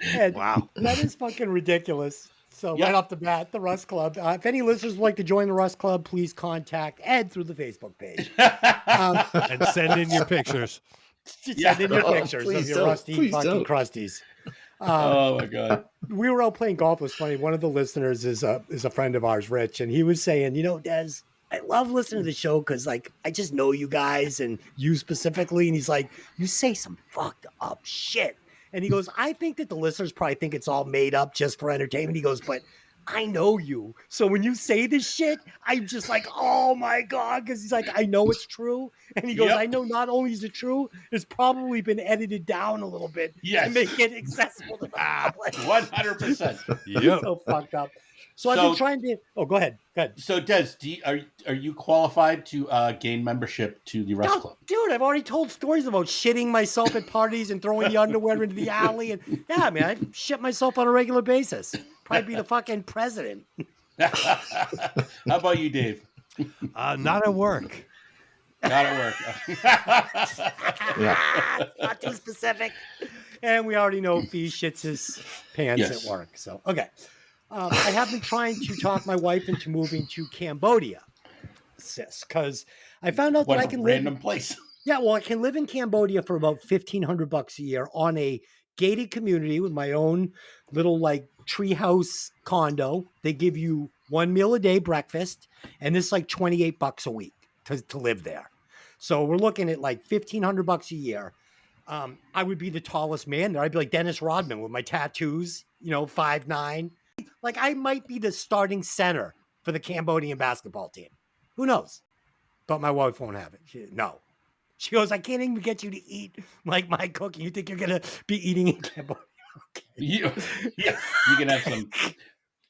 Ed, Wow. that is fucking ridiculous. So Yeah. right off the bat, the Rust Club. If any listeners would like to join the Rust Club, please contact Ed through the Facebook page. And send in your pictures. Send in your Oh, pictures of please your don't. rusty Please fucking don't. crusties. Oh my God. We were out playing golf. It was funny. One of the listeners is a friend of ours, Rich, and he was saying, Des, I love listening to the show because, I just know you guys and you specifically. And he's like, you say some fucked up shit. And he goes, I think that the listeners probably think it's all made up just for entertainment. He goes, but I know you. So when you say this shit, I'm just like, oh my God. Because he's like, I know it's true. And he goes, Yep. I know not only is it true, it's probably been edited down a little bit to Yes. make it accessible to the public. 100%. Yep. So fucked up. So I've been So, trying to. Oh, go ahead. Go ahead. so Des, are you qualified to gain membership to the Rest No, Club? dude, I've already told stories about shitting myself at parties and throwing the underwear into the alley. And yeah, man, I shit myself on a regular basis. Probably be the fucking president. How about you, Dave? Not at work. Not at work. Not too specific. And we already know Fee shits his pants Yes. at work. So, okay. I have been trying to talk my wife into moving to Cambodia, sis, because I found out What that I a can random live. place. Yeah, well, I can live in Cambodia for about $1,500 a year on a gated community with my own little like treehouse condo. They give you 1 meal a day breakfast, and it's like $28 a week to live there. So we're looking at like $1,500 a year. I would be the tallest man there. I'd be like Dennis Rodman with my tattoos, 5'9". Like I might be the starting center for the Cambodian basketball team. Who knows? But my wife won't have it. No. She goes, I can't even get you to eat like my cooking. You think you're going to be eating in Cambodia? Okay. You can have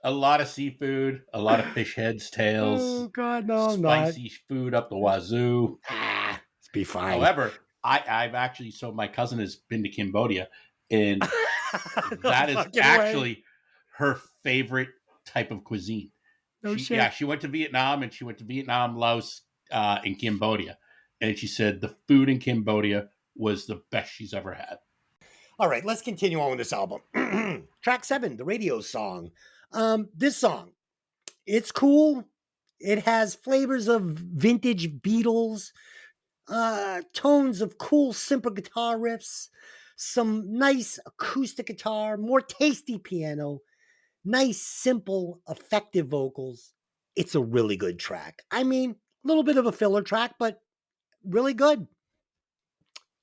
a lot of seafood, a lot of fish heads, tails, Oh, God, no, I'm not. spicy food up the wazoo. It's be fine. However, I've actually, so my cousin has been to Cambodia, and that is actually her favorite type of cuisine. No shit. Yeah, she went to Vietnam, and she went to Vietnam, Laos, and Cambodia. And she said the food in Cambodia was the best she's ever had. All right, let's continue on with this album. Track 7, the radio song. This song, it's cool. It has flavors of vintage Beatles, tones of cool, simple guitar riffs, some nice acoustic guitar, more tasty piano, nice, simple, effective vocals. It's a really good track. I mean, a little bit of a filler track, but really good.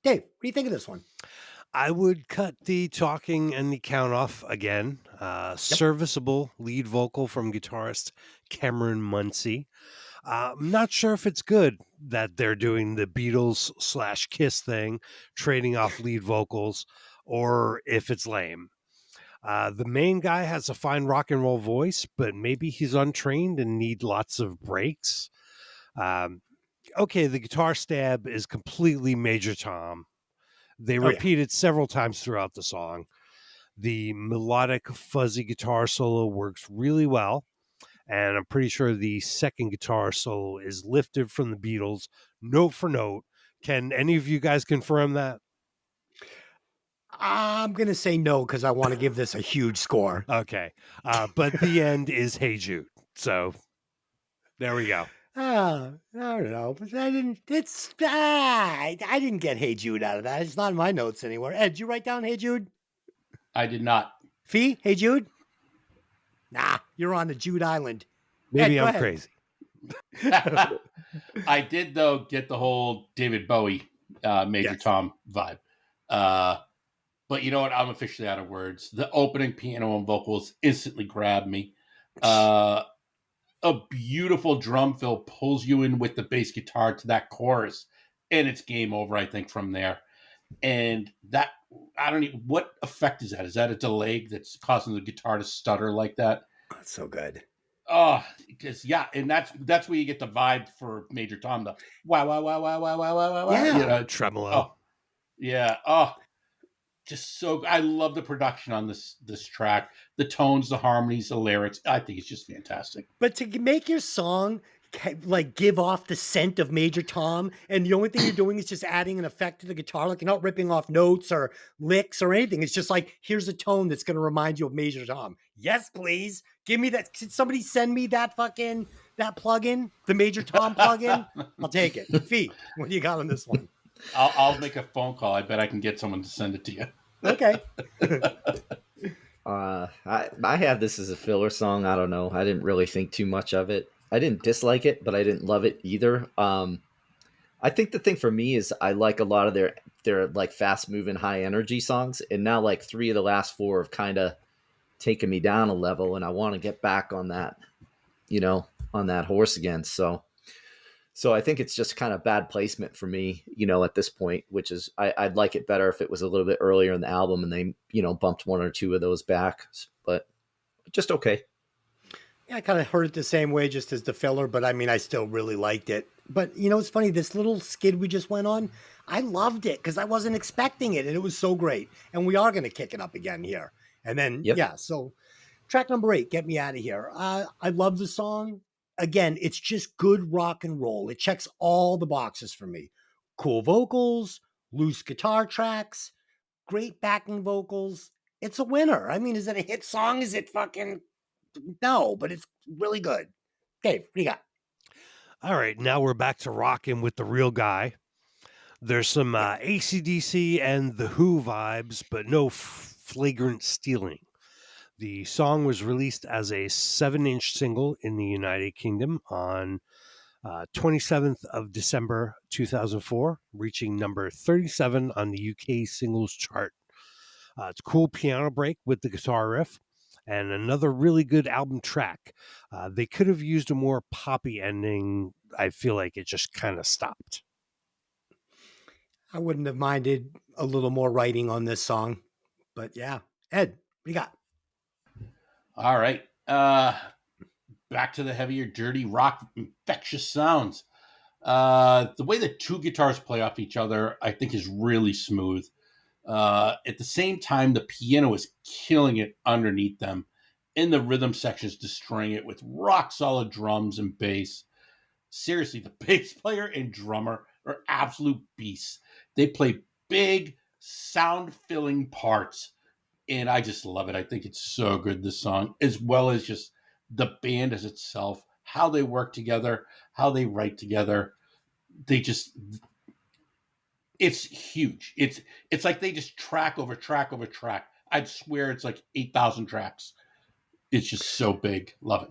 Dave, what do you think of this one? I would cut the talking and the count off again. Serviceable lead vocal from guitarist Cameron Muncie. I'm not sure if it's good that they're doing the Beatles / Kiss thing, trading off lead vocals, or if it's lame. The main guy has a fine rock and roll voice, but maybe he's untrained and need lots of breaks. Okay, the guitar stab is completely Major Tom. They repeat it several times throughout the song. The melodic, fuzzy guitar solo works really well. And I'm pretty sure the second guitar solo is lifted from the Beatles, note for note. Can any of you guys confirm that? I'm going to say no because I want to give this a huge score. Okay. But the end is Hey Jude. So there we go. I don't know, but I didn't get Hey Jude out of that. It's not in my notes anywhere. Ed, did you write down Hey Jude? I did not. Fee, Hey Jude? Nah, you're on the Jude Island. Maybe Ed, I'm crazy. I did, though, get the whole David Bowie, Major Tom vibe. But you know what? I'm officially out of words. The opening piano and vocals instantly grabbed me. A beautiful drum fill pulls you in with the bass guitar to that chorus, and it's game over, I think, from there. And that, I don't even, what effect is that? Is that a delay that's causing the guitar to stutter like that? That's so good. Oh, because and that's where you get the vibe for Major Tom. The wow, wow, wow, wow, wow, wow, wow, wow. Yeah, tremolo. Oh, yeah. Oh, just so. I love the production on this track. The tones, the harmonies, the lyrics. I think it's just fantastic. But to make your song like give off the scent of Major Tom, and the only thing you're doing is just adding an effect to the guitar, like you're not ripping off notes or licks or anything. It's just like, here's a tone that's going to remind you of Major Tom. Yes, please. Give me that. Could somebody send me that plugin, the Major Tom plugin? I'll take it. Fee, what do you got on this one? I'll make a phone call. I bet I can get someone to send it to you. Okay. I have this as a filler song. I don't know. I didn't really think too much of it. I didn't dislike it, but I didn't love it either. I think the thing for me is I like a lot of their like fast moving, high energy songs. And now like 3 of the last 4 have kind of taken me down a level, and I want to get back on that, on that horse again. So I think it's just kind of bad placement for me, at this point, which is I'd like it better if it was a little bit earlier in the album and they, bumped one or two of those back, but just okay. Yeah, I kind of heard it the same way, just as the filler, but I mean, I still really liked it. But it's funny, this little skid we just went on, I loved it because I wasn't expecting it, and it was so great. And we are going to kick it up again here. And then, Yep. so track number 8, Get Me Out of Here. I love the song. Again, it's just good rock and roll. It checks all the boxes for me. Cool vocals, loose guitar tracks, great backing vocals. It's a winner. I mean, is it a hit song? Is it fucking... No, but it's really good. Dave, what do you got? All right, now we're back to rocking with the real guy. There's some AC/DC and The Who vibes, but no flagrant stealing. The song was released as a 7-inch single in the United Kingdom on 27th of December 2004, reaching number 37 on the UK singles chart. It's a cool piano break with the guitar riff and another really good album track. They could have used a more poppy ending. I feel like it just kind of stopped. I wouldn't have minded a little more writing on this song, but yeah. Ed, what do you got? All right. Back to the heavier, dirty rock, infectious sounds. The way the two guitars play off each other, I think, is really smooth. At the same time, the piano is killing it underneath them, and the rhythm section is destroying it with rock solid drums and bass. Seriously, the bass player and drummer are absolute beasts. They play big, sound-filling parts, and I just love it. I think it's so good, this song, as well as just the band as itself, how they work together, how they write together. It's huge. It's like they just track over track over track. I'd swear it's like 8,000 tracks. It's just so big. Love it.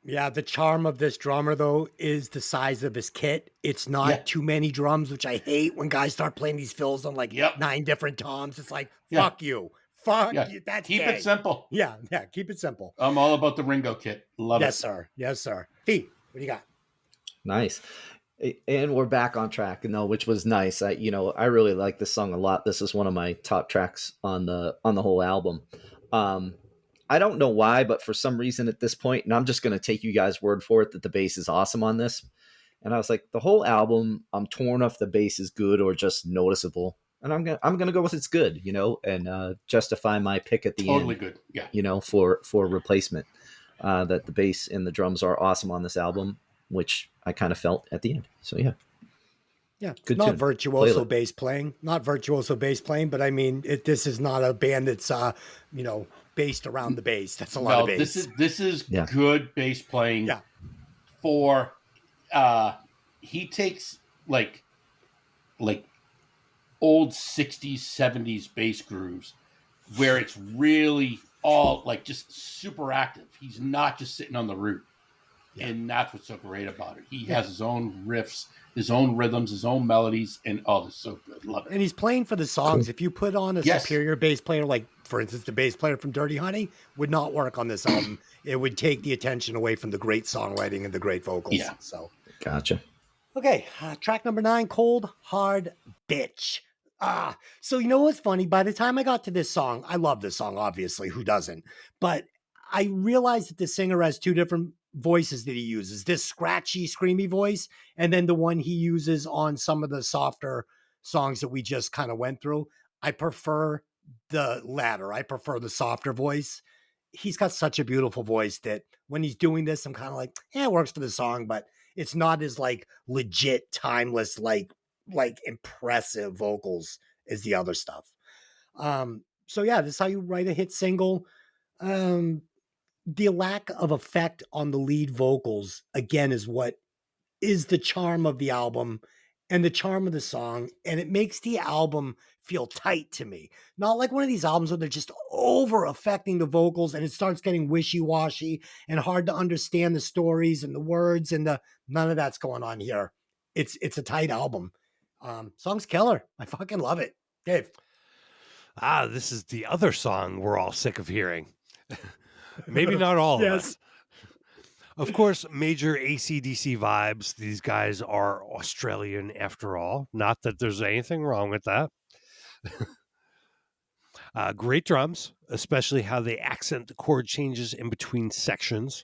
Yeah, the charm of this drummer, though, is the size of his kit. It's not too many drums, which I hate when guys start playing these fills on like 9 different toms. It's like, fuck you. Fuck you. That's Keep gay. it simple. Yeah, keep it simple. I'm all about the Ringo kit. Love it. Yes, sir. Yes, sir. Fee, what do you got? Nice. And we're back on track, which was nice. I really like this song a lot. This is one of my top tracks on the whole album. I don't know why, but for some reason at this point, and I'm just going to take you guys' word for it, that the bass is awesome on this. And I was like, the whole album, I'm torn if the bass is good or just noticeable. And I'm gonna go with it's good, and justify my pick at the end. Totally good, yeah. For replacement. That the bass and the drums are awesome on this album, which I kind of felt at the end. So yeah. Yeah, good not tune. virtuoso bass playing, but I mean, this is not a band that's based around the bass. That's a lot of bass. This is good bass playing. Yeah. For he takes like old 60s, 70s bass grooves where it's really all like just super active. He's not just sitting on the root. Yeah. And that's what's so great about it. He has his own riffs, his own rhythms, his own melodies, and it's so good. Love it. And he's playing for the songs. If you put on a superior bass player, like for instance, the bass player from Dirty Honey, would not work on this album. It would take the attention away from the great songwriting and the great vocals. Yeah. So gotcha. Okay, track number 9, Cold Hard Bitch. So you know what's funny? By the time I got to this song, I love this song, obviously. Who doesn't? But I realized that the singer has 2 different voices that he uses. This scratchy, screamy voice, and then the one he uses on some of the softer songs that we just kind of went through. I prefer the latter. I prefer the softer voice. He's got such a beautiful voice that when he's doing this, I'm kind of like, it works for the song, but it's not as like legit, timeless, like impressive vocals as the other stuff. So yeah, this is how you write a hit single. The lack of effect on the lead vocals, again, is what is the charm of the album and the charm of the song. And it makes the album feel tight to me. Not like one of these albums where they're just over affecting the vocals and it starts getting wishy-washy and hard to understand the stories and the words and none of that's going on here. It's a tight album. Song's killer. I fucking love it. Dave. This is the other song we're all sick of hearing. Maybe not all of Yes. us. Of course, major AC/DC vibes. These guys are Australian after all. Not that there's anything wrong with that. Great drums, especially how they accent the chord changes in between sections.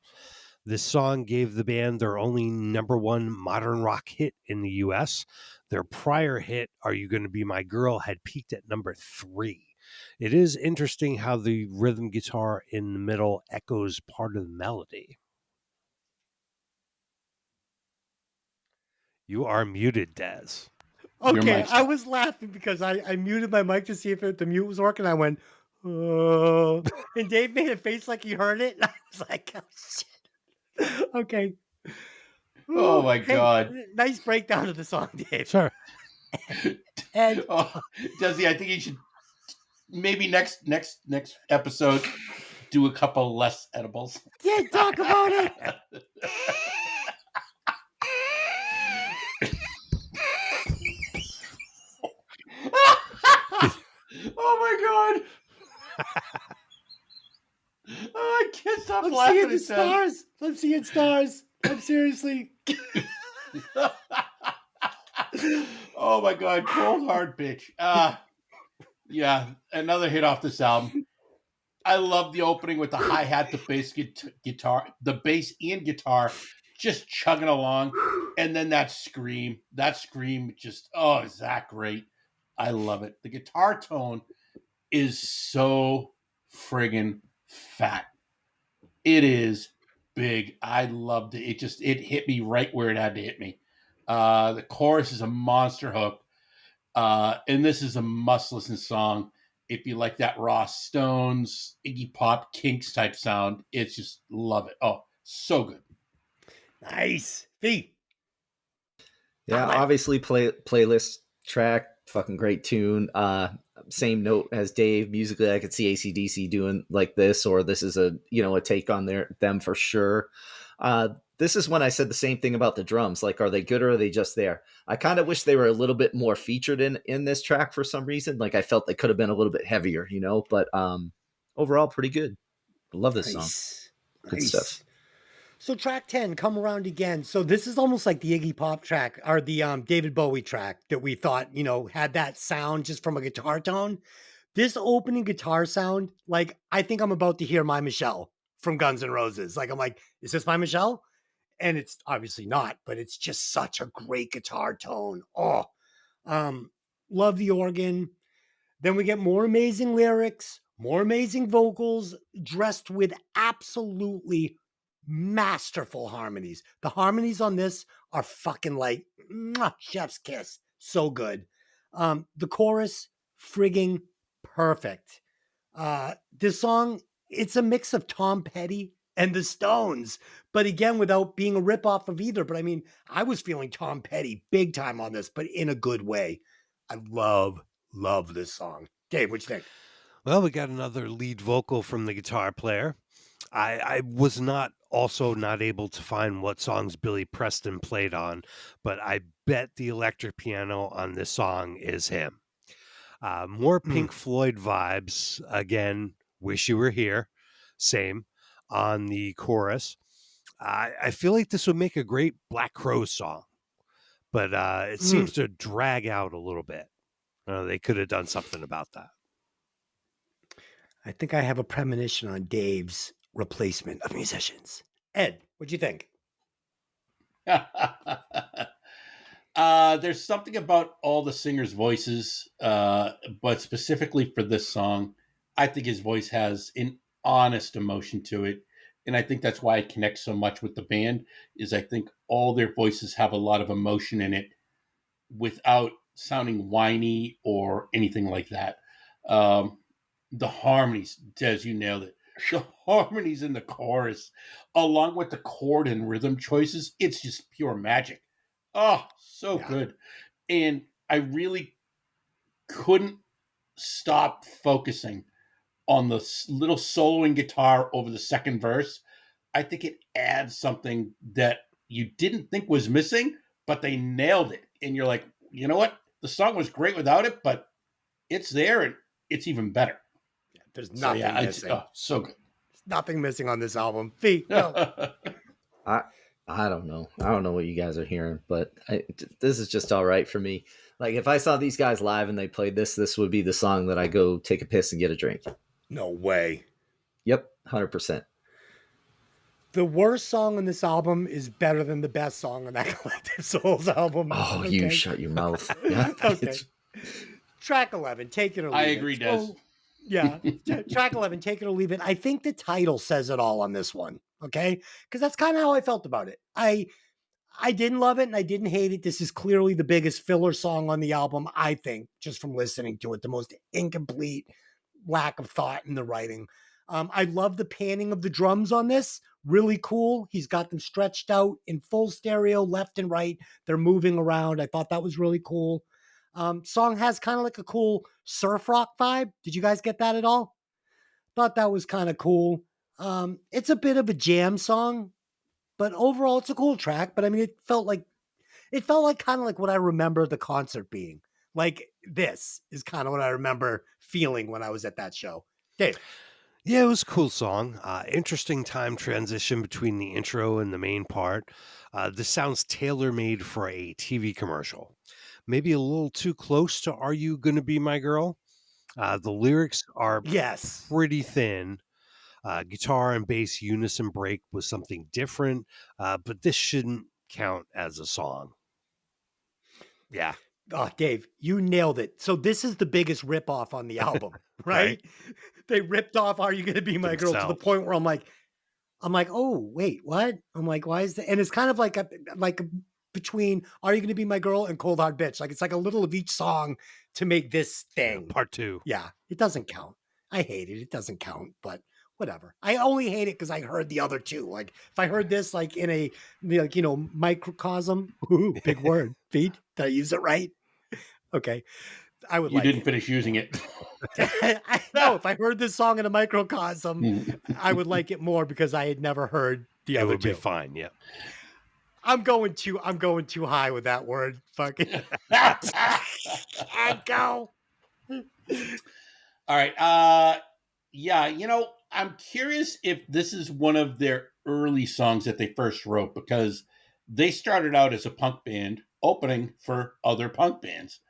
This song gave the band their only #1 modern rock hit in the US. Their prior hit, Are You Gonna Be My Girl, had peaked at #3. It is interesting how the rhythm guitar in the middle echoes part of the melody. You are muted, Dez. Your Okay, mic's I on. was laughing because I muted my mic to see if the mute was working. I went, oh, and Dave made a face like he heard it. And I was like, oh, shit. Okay. Oh Ooh, my hey, God. nice breakdown of the song, Dave. Sorry. And Oh, Desi, I think you should maybe next episode do a couple less edibles. yeah, talk about it. Oh my God. Oh, I can't stop I'm laughing seeing at the Des. stars. I'm seeing stars. I'm seriously. Oh my God, cold hard bitch. Yeah, another hit off this album. I love the opening with the hi-hat, the bass guitar, the bass and guitar just chugging along, and then that scream just, oh, is that great? I love it. The guitar tone is so friggin' fat. It is big. I loved it. It hit me right where it had to hit me. The chorus is a monster hook. And this is a must-listen song. If you like that raw Stones, Iggy Pop, Kinks type sound, it's just love it. Oh, so good. Nice. V. Yeah, Comment. obviously playlist track, fucking great tune. Same note as Dave. Musically, I could see AC/DC doing like this, or this is a take on them for sure. This is when I said the same thing about the drums. Like, are they good or are they just there? I kind of wish they were a little bit more featured in this track for some reason. Like, I felt they could have been a little bit heavier, but overall pretty good. Love this song. Good stuff. So track 10, Come Around Again. So this is almost like the Iggy Pop track or the David Bowie track that we thought, had that sound just from a guitar tone. This opening guitar sound, like, I think I'm about to hear My Michelle from Guns N' Roses. Like, I'm like, is this My Michelle? And it's obviously not, but it's just such a great guitar tone. Oh, love the organ. Then we get more amazing lyrics, more amazing vocals, dressed with absolutely masterful harmonies. The harmonies on this are fucking like chef's kiss. So good. The chorus, frigging perfect. This song, it's a mix of Tom Petty and the Stones, but again, without being a ripoff of either. But I mean, I was feeling Tom Petty big time on this, but in a good way. I love this song. Dave, what you think? Well, we got another lead vocal from the guitar player. I was not able to find what songs Billy Preston played on, but I bet the electric piano on this song is him. More Pink Floyd vibes. Again, Wish You Were Here. Same on the chorus. I feel like this would make a great Black Crowes song, but it seems to drag out a little bit. They could have done something about that. I think I have a premonition on Dave's replacement of musicians. Ed, what'd you think? There's something about all the singers' voices, but specifically for this song, I think his voice has an honest emotion to it. And I think that's why it connects so much with the band, is I think all their voices have a lot of emotion in it without sounding whiny or anything like that. The harmonies, Des, you nailed it. The harmonies in the chorus, along with the chord and rhythm choices, it's just pure magic. Oh, so good. And I really couldn't stop focusing on the little soloing guitar over the second verse. I think it adds something that you didn't think was missing, but they nailed it. And you're like, you know what? The song was great without it, but it's there and it's even better. There's nothing missing. So good. Nothing missing on this album. Fee, go. I I don't know. I don't know what you guys are hearing, but this is just all right for me. Like if I saw these guys live and they played this would be the song that I go take a piss and get a drink. No way. Yep, 100%. The worst song on this album is better than the best song on that Collective Souls album. Oh, Okay. you shut your mouth. Yeah. Okay. Track 11, take it or leave I it. agree, Des. So, yeah. Track 11, take it or leave it. I think the title says it all on this one. Okay. Because that's kind of how I felt about it. I didn't love it and I didn't hate it. This is clearly the biggest filler song on the album, I think, just from listening to it. The most incomplete lack of thought in the writing. I love the panning of the drums on this. Really cool. He's got them stretched out in full stereo, left and right. They're moving around. I thought that was really cool. Song has kind of like a cool surf rock vibe. Did you guys get that at all? Thought that was kind of cool. It's a bit of a jam song, but overall it's a cool track. But I mean, it felt like kind of like what I remember the concert being. Like this is kind of what I remember feeling when I was at that show. Dave. Yeah, it was a cool song. Interesting time transition between the intro and the main part. This sounds tailor-made for a TV commercial. Maybe a little too close to Are You Gonna Be My Girl? The lyrics are Yes. pretty thin. Guitar and bass unison break was something different, but this shouldn't count as a song. Yeah. Oh, Dave, you nailed it. So this is the biggest ripoff on the album, right? They ripped off Are You Gonna Be My Girl to the point where I'm like, oh, wait, what? I'm like, why is that? And it's kind of like between Are You Gonna Be My Girl and Cold Hard Bitch. Like it's like a little of each song to make this thing. Yeah, part 2. Yeah, it doesn't count. I hate it. It doesn't count, but whatever. I only hate it because I heard the other two. Like if I heard this like in a microcosm, ooh, big word, Pete. Did I use it right? Okay. I would You like didn't it. finish using it. I know if I heard this song in a microcosm, I would like it more because I had never heard the It other would two. be fine, yeah. I'm going too high with that word. Fucking can't go. All right. Yeah, I'm curious if this is one of their early songs that they first wrote because they started out as a punk band opening for other punk bands.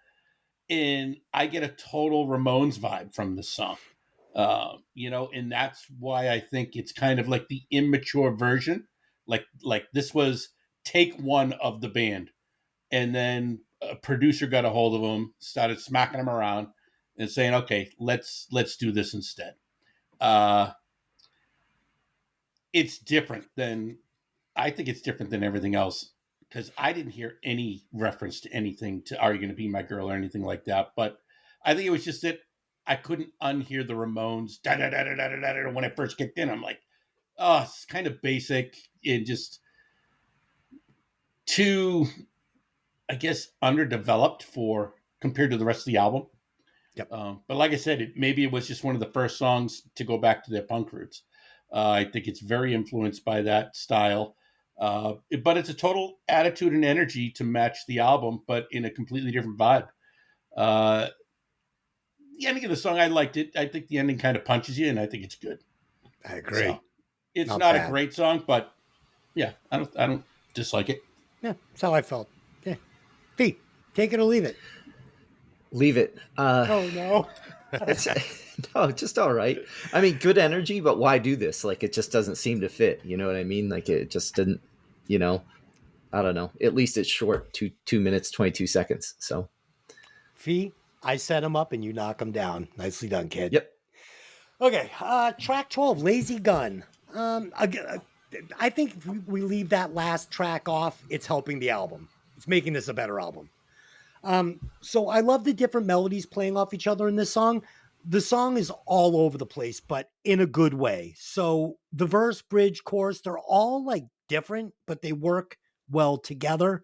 And I get a total Ramones vibe from this song. And that's why I think it's kind of like the immature version. Like this was take one of the band. And then a producer got a hold of them, started smacking them around and saying, okay, let's do this instead. It's different than everything else because I didn't hear any reference to anything to Are You Gonna Be My Girl or anything like that. But I think it was just that I couldn't unhear the Ramones when it first kicked in. I'm like, oh, it's kind of basic and just too, I guess, underdeveloped compared to the rest of the album. Yep. But like I said, maybe it was just one of the first songs to go back to their punk roots. I think it's very influenced by that style. But it's a total attitude and energy to match the album, but in a completely different vibe. The ending of the song, I liked it. I think the ending kind of punches you, and I think it's good. I agree. So, it's not bad. a great song, but yeah, I don't dislike it. Yeah, that's how I felt. Yeah. Pete, take it or leave it. Leave it. Oh no. No, just all right. I mean, good energy, but why do this? Like, it just doesn't seem to fit. You know what I mean? Like, it just didn't. I don't know. At least it's short, 2 minutes 22 seconds. So, Fee, I set him up and you knock him down. Nicely done, kid. yep. Okay, track 12, Lazy Gun. I think if we leave that last track off, it's helping the album. It's making this a better album. So I love the different melodies playing off each other in this song. The song is all over the place, but in a good way. So the verse, bridge, chorus, they're all like different, but they work well together.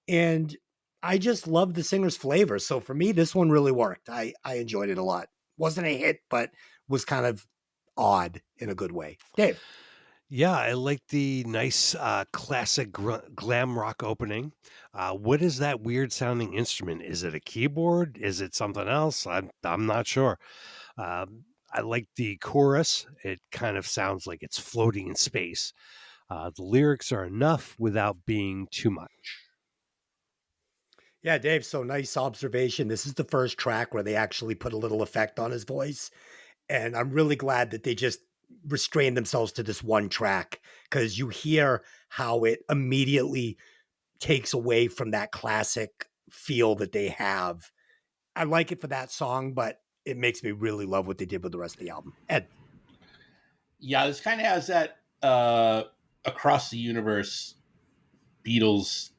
And I just love the singer's flavor. So for me, this one really worked. I enjoyed it a lot. Wasn't a hit, but was kind of odd in a good way. Dave. Yeah, I like the nice classic glam rock opening. What is that weird sounding instrument? Is it a keyboard? Is it something else? I'm not sure. I I like the chorus. It kind of sounds like it's floating in space. The lyrics are enough without being too much. Yeah, Dave. So nice observation. This is the first track where they actually put a little effect on his voice. And I'm really glad that they just restrained themselves to this one track because you hear how it immediately takes away from that classic feel that they have. I like it for that song, but it makes me really love what they did with the rest of the album. Ed. Yeah, this kind of has that across the universe Beatles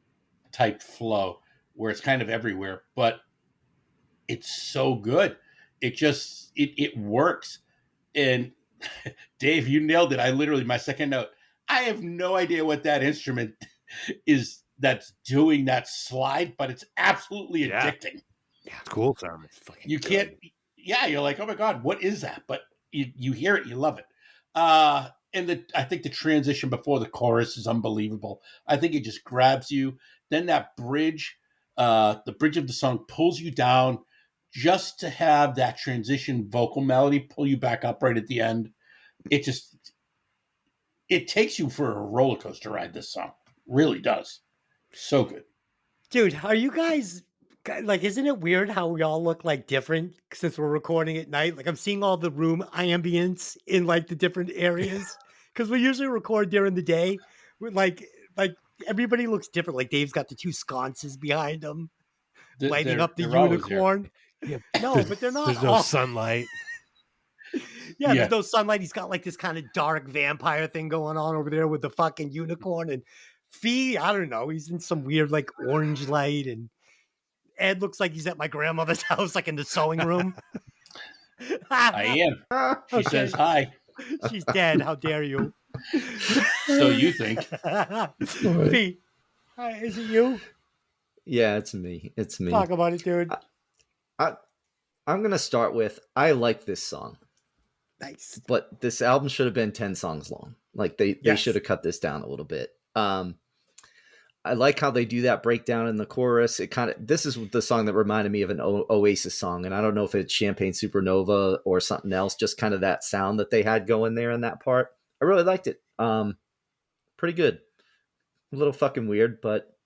type flow where it's kind of everywhere, but it's so good. It works. And Dave, you nailed it. I literally, my second note, I have no idea what that instrument is that's doing that slide, but it's absolutely Yeah. addicting. Yeah, It's cool sounding. You can't, yeah, you're like, oh my God, what is that? But you hear it, you love it. And I think the transition before the chorus is unbelievable. I think it just grabs you. Then that bridge, the bridge of the song pulls you down just to have that transition vocal melody pull you back up right at the end. It takes you for a roller coaster ride. This song really does. So good. Dude, are you guys like, isn't it weird how we all look like different since we're recording at night? Like, I'm seeing all the room ambience in like the different areas because we usually record during the day. With like everybody looks different. Like, Dave's got the two sconces behind him, lighting up the They're always there. unicorn. Yeah, No, but they're not There's no all. sunlight. Yeah, Yeah. there's no sunlight. He's got like this kind of dark vampire thing going on over there with the fucking unicorn. And Fee, I don't know, he's in some weird like orange light. And Ed looks like he's at my grandmother's house, like in the sewing room. I am. She Okay. says hi. She's dead. How dare you? So you think. Fee, is it you? Yeah, it's me. It's me. Talk about it, dude. I'm gonna start with I like this song, Nice. but this album should have been 10 songs long. Like they Yes. should have cut this down a little bit. I like how they do that breakdown in the chorus. This is the song that reminded me of an Oasis song, and I don't know if it's Champagne Supernova or something else. Just kind of that sound that they had going there in that part. I really liked it. Pretty good. A little fucking weird, but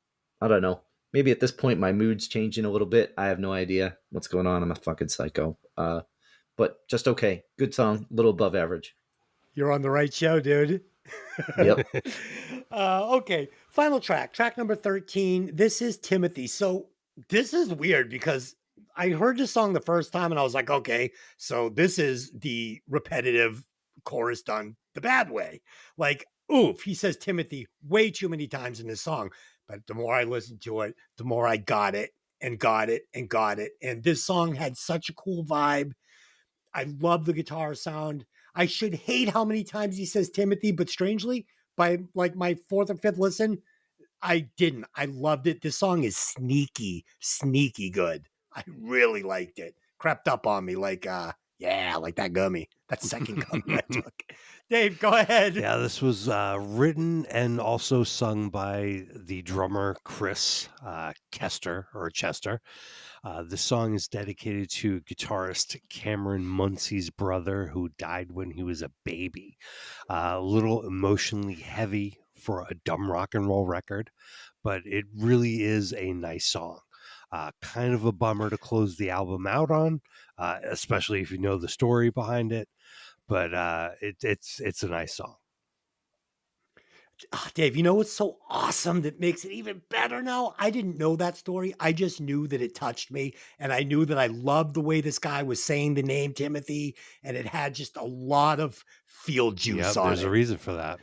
I don't know. Maybe at this point my mood's changing a little bit. I have no idea what's going on. I'm a fucking psycho. But just okay. Good song. A little above average. You're on the right show, dude. Yep. Okay. Final track number 13. This is Timothy. So this is weird because I heard this song the first time and I was like, okay, so this is the repetitive chorus done the bad way. Like, oof, he says Timothy way too many times in this song. But the more I listened to it, the more I got it and got it and got it. And this song had such a cool vibe. I love the guitar sound. I should hate how many times he says Timothy, but strangely, by like my fourth or fifth listen, I didn't. I loved it. This song is sneaky good. I really liked it. Crept up on me like like that gummy. That second gummy I took. Dave, go ahead. Yeah, this was written and also sung by the drummer Chris Chester. This song is dedicated to guitarist Cameron Muncie's brother, who died when he was a baby. A little emotionally heavy for a dumb rock and roll record, but it really is a nice song. Kind of a bummer to close the album out on, especially if you know the story behind it. But it's a nice song. Dave, you know what's so awesome that makes it even better now? I didn't know that story. I just knew that it touched me. And I knew that I loved the way this guy was saying the name Timothy. And it had just a lot of feel juice on it. There's a reason for that.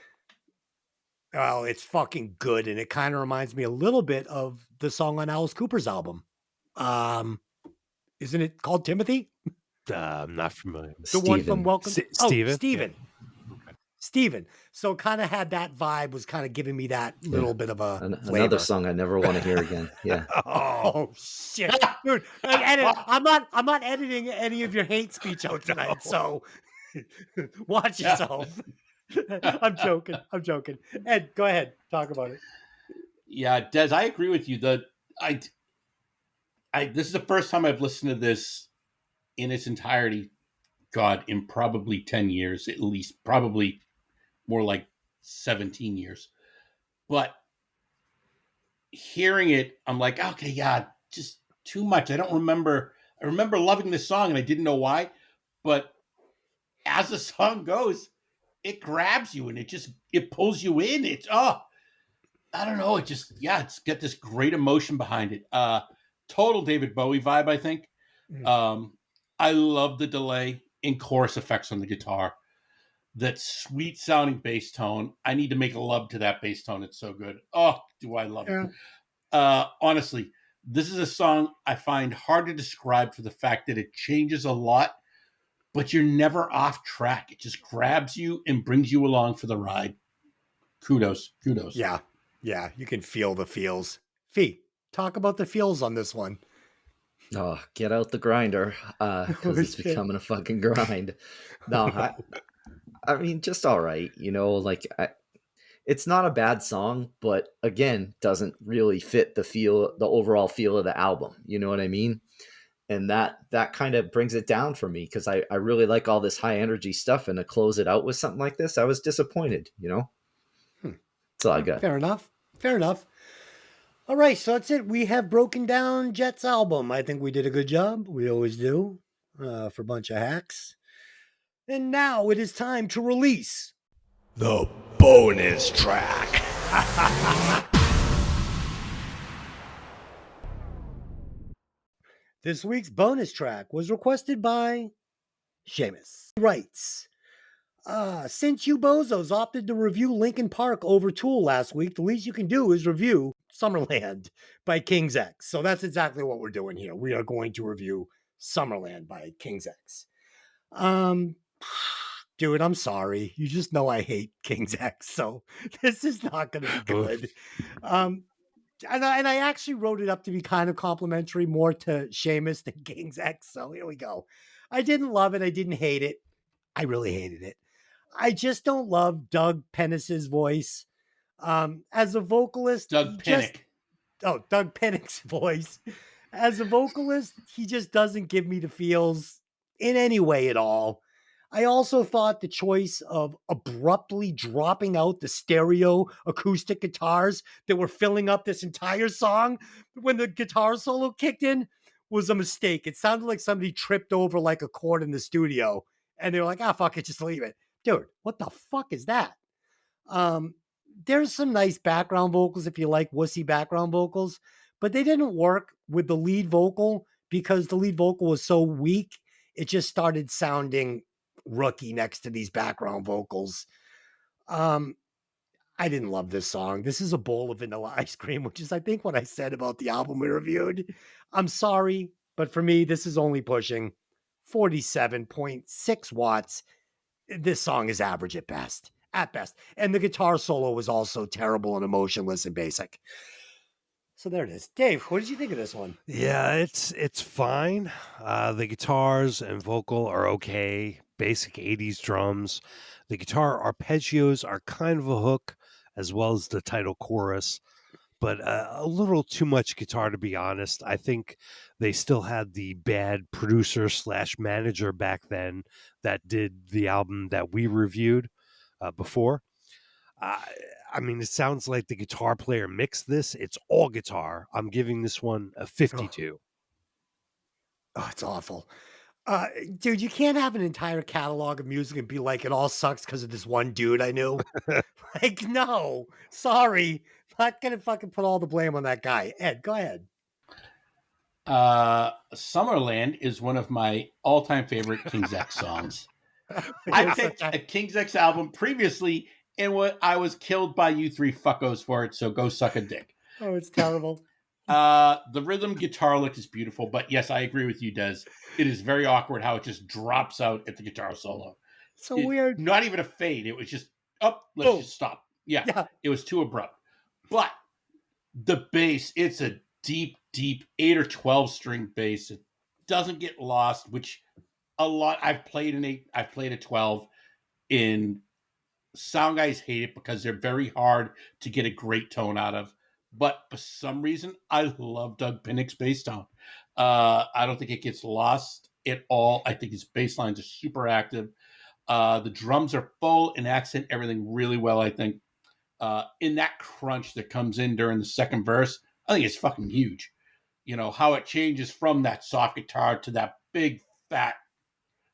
Well, it's fucking good. And it kind of reminds me a little bit of the song on Alice Cooper's album. Isn't it called Timothy? I'm not familiar. The one from Welcome. Steven. Steven. Yeah. Okay. Steven. So kind of had that vibe, was kind of giving me that little bit of a another song I never want to hear again. Yeah. Oh shit, dude! I'm not editing any of your hate speech out tonight. So watch yourself. I'm joking. Ed, go ahead. Talk about it. Yeah, Des, I agree with you. This is the first time I've listened to this in its entirety God, in probably 10 years, at least, probably more like 17 years. But hearing it, I'm like, okay, yeah, just too much. I don't remember. I remember loving this song and I didn't know why. But as the song goes, it grabs you and it pulls you in. I don't know. It's got this great emotion behind it. Total David Bowie vibe, I think. Um, I love the delay in chorus effects on the guitar. That sweet sounding bass tone. I need to make love to that bass tone. It's so good. Oh, do I love it. Honestly, this is a song I find hard to describe for the fact that it changes a lot, but you're never off track. It just grabs you and brings you along for the ride. Kudos. Yeah. Yeah. You can feel the feels. Fee, talk about the feels on this one. Oh, get out the grinder, because it's becoming a fucking grind. No, I mean, just all right. It's not a bad song, but again, doesn't really fit the overall feel of the album. You know what I mean? And that kind of brings it down for me, because I really like all this high energy stuff, and to close it out with something like this, I was disappointed. That's all I got. Fair enough. All right, so that's it. We have broken down Jett's album. I think we did a good job. We always do, for a bunch of hacks. And now it is time to release the bonus track. This week's bonus track was requested by Seamus. He writes, since you bozos opted to review Linkin Park over Tool last week, the least you can do is review Summerland by King's X. So that's exactly what we're doing here. We are going to review Summerland by King's X. Dude, I'm sorry. You just know I hate King's X, so this is not going to be good. And I actually wrote it up to be kind of complimentary more to Seamus than King's X. So here we go. I didn't love it. I didn't hate it. I really hated it. I just don't love Doug Pennis's voice. As a vocalist, Doug Pinnick. Doug Pennick's voice. As a vocalist, he just doesn't give me the feels in any way at all. I also thought the choice of abruptly dropping out the stereo acoustic guitars that were filling up this entire song when the guitar solo kicked in was a mistake. It sounded like somebody tripped over like a chord in the studio and they were like, fuck it, just leave it. Dude, what the fuck is that? There's some nice background vocals if you like wussy background vocals, but they didn't work with the lead vocal because the lead vocal was so weak. It just started sounding rookie next to these background vocals. I didn't love this song. This is a bowl of vanilla ice cream, which is, I think, what I said about the album we reviewed. I'm sorry, but for me, this is only pushing 47.6 watts. This song is average at best. And the guitar solo was also terrible and emotionless and basic. So there it is. Dave, what did you think of this one? Yeah, it's fine. The guitars and vocal are okay. Basic 80s drums. The guitar arpeggios are kind of a hook, as well as the title chorus, but a little too much guitar, to be honest. I think they still had the bad producer / manager back then that did the album that we reviewed before. I mean, it sounds like the guitar player mixed this. It's all guitar. I'm giving this one a 52. Oh, it's awful. Dude, you can't have an entire catalog of music and be like, it all sucks because of this one dude I knew. Like, no, sorry. Not going to fucking put all the blame on that guy. Ed, go ahead. Summerland is one of my all-time favorite King's X songs. I picked a King's X album previously, and what I was killed by you three fuckos for it, so go suck a dick. Oh, it's terrible. The rhythm guitar lick is beautiful, but yes, I agree with you, Des. It is very awkward how it just drops out at the guitar solo. So weird. Not even a fade. It was just, let's just stop. Yeah, it was too abrupt. But the bass, it's a deep 8 or 12 string bass. It doesn't get lost, which I've played an 8, I've played a 12, and sound guys hate it because they're very hard to get a great tone out of. But for some reason, I love Doug Pinnick's bass tone. I don't think it gets lost. at all. I think his bass lines are super active. The drums are full and accent everything really well, I think. In that crunch that comes in during the second verse, I think it's fucking huge. How it changes from that soft guitar to that big, fat,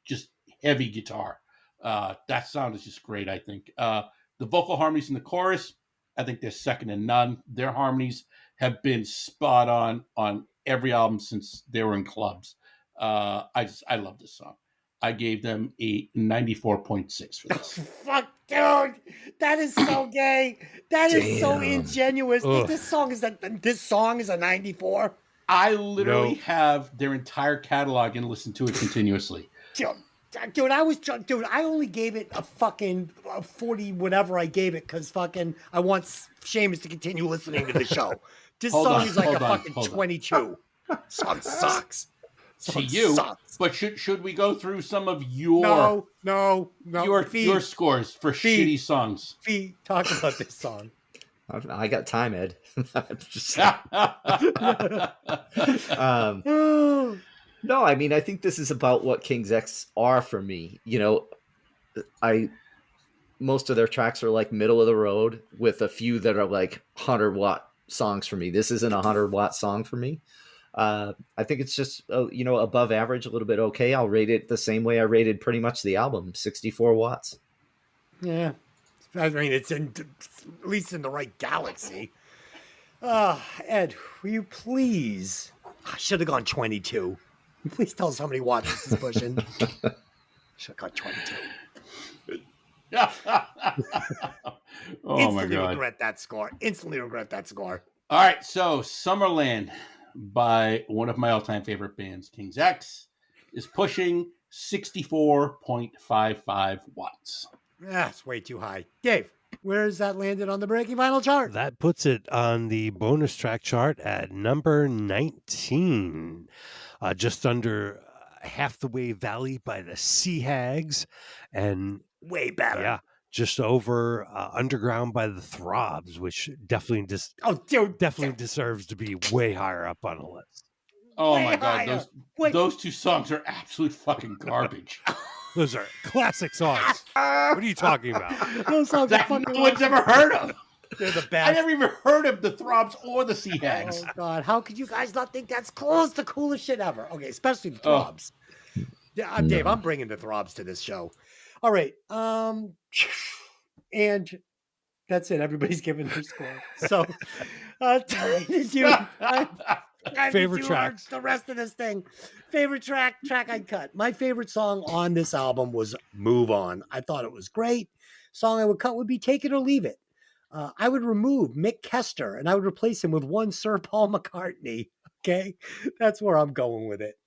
just heavy guitar. That sound is just great, I think. The vocal harmonies in the chorus, I think they're second to none. Their harmonies have been spot on every album since they were in clubs. I love this song. I gave them a 94.6 for this. Fuck, dude, that is so gay. That is so Damn. ingenuous. Ugh. This song is a 94. I literally No. have their entire catalog and listen to it continuously. Dude, I only gave it a fucking 40 whatever I gave it because fucking I want Seamus to continue listening to the show. This Hold song on, is like hold a on, fucking hold on. 22. Song sucks. To Song you, sucks. but should we go through some of your No. your scores for Fee. shitty songs? Fee, talk about this song. I got time, Ed. Just- Oh, no, I mean, I think this is about what King's X are for me. Most of their tracks are like middle of the road with a few that are like 100-watt songs for me. This isn't a 100-watt song for me. I think it's just, above average, a little bit okay. I'll rate it the same way I rated pretty much the album, 64 watts. yeah. I mean, it's at least in the right galaxy. Ed, will you please? I should have gone 22. Please tell us how many watts this is pushing. Should have gone 22. Oh my Instantly god. regret that score. Instantly regret that score. All right, so Summerland by one of my all-time favorite bands, King's X, is pushing 64.55 watts. That's way too high. Dave, where is that landed on the Breaking Vinyl chart? That puts it on the bonus track chart at number 19, just under Half the Way Valley by the Sea Hags, and Way better. yeah, just over Underground by the Throbs, which definitely Oh, dude. deserves to be way higher up on the list. Oh Way my god, higher. Wait. those two songs are absolute fucking garbage. Those are classic songs. What are you talking about? Those songs are That fucking no one's ever heard of. They're the I best. never even heard of the Throbs or the Sea Hags. Oh God! How could you guys not think that's close to coolest shit ever? Okay, especially the Oh. Throbs. Yeah, Dave, I'm bringing the Throbs to this show. All right, and that's it. Everybody's giving their score. So, did you? Favorite did you tracks. learn the rest of this thing. Favorite track I'd cut. My favorite song on this album was "Move On." I thought it was great. Song I would cut would be "Take It or Leave It." I would remove Mick Kester and I would replace him with one Sir Paul McCartney. Okay, that's where I'm going with it.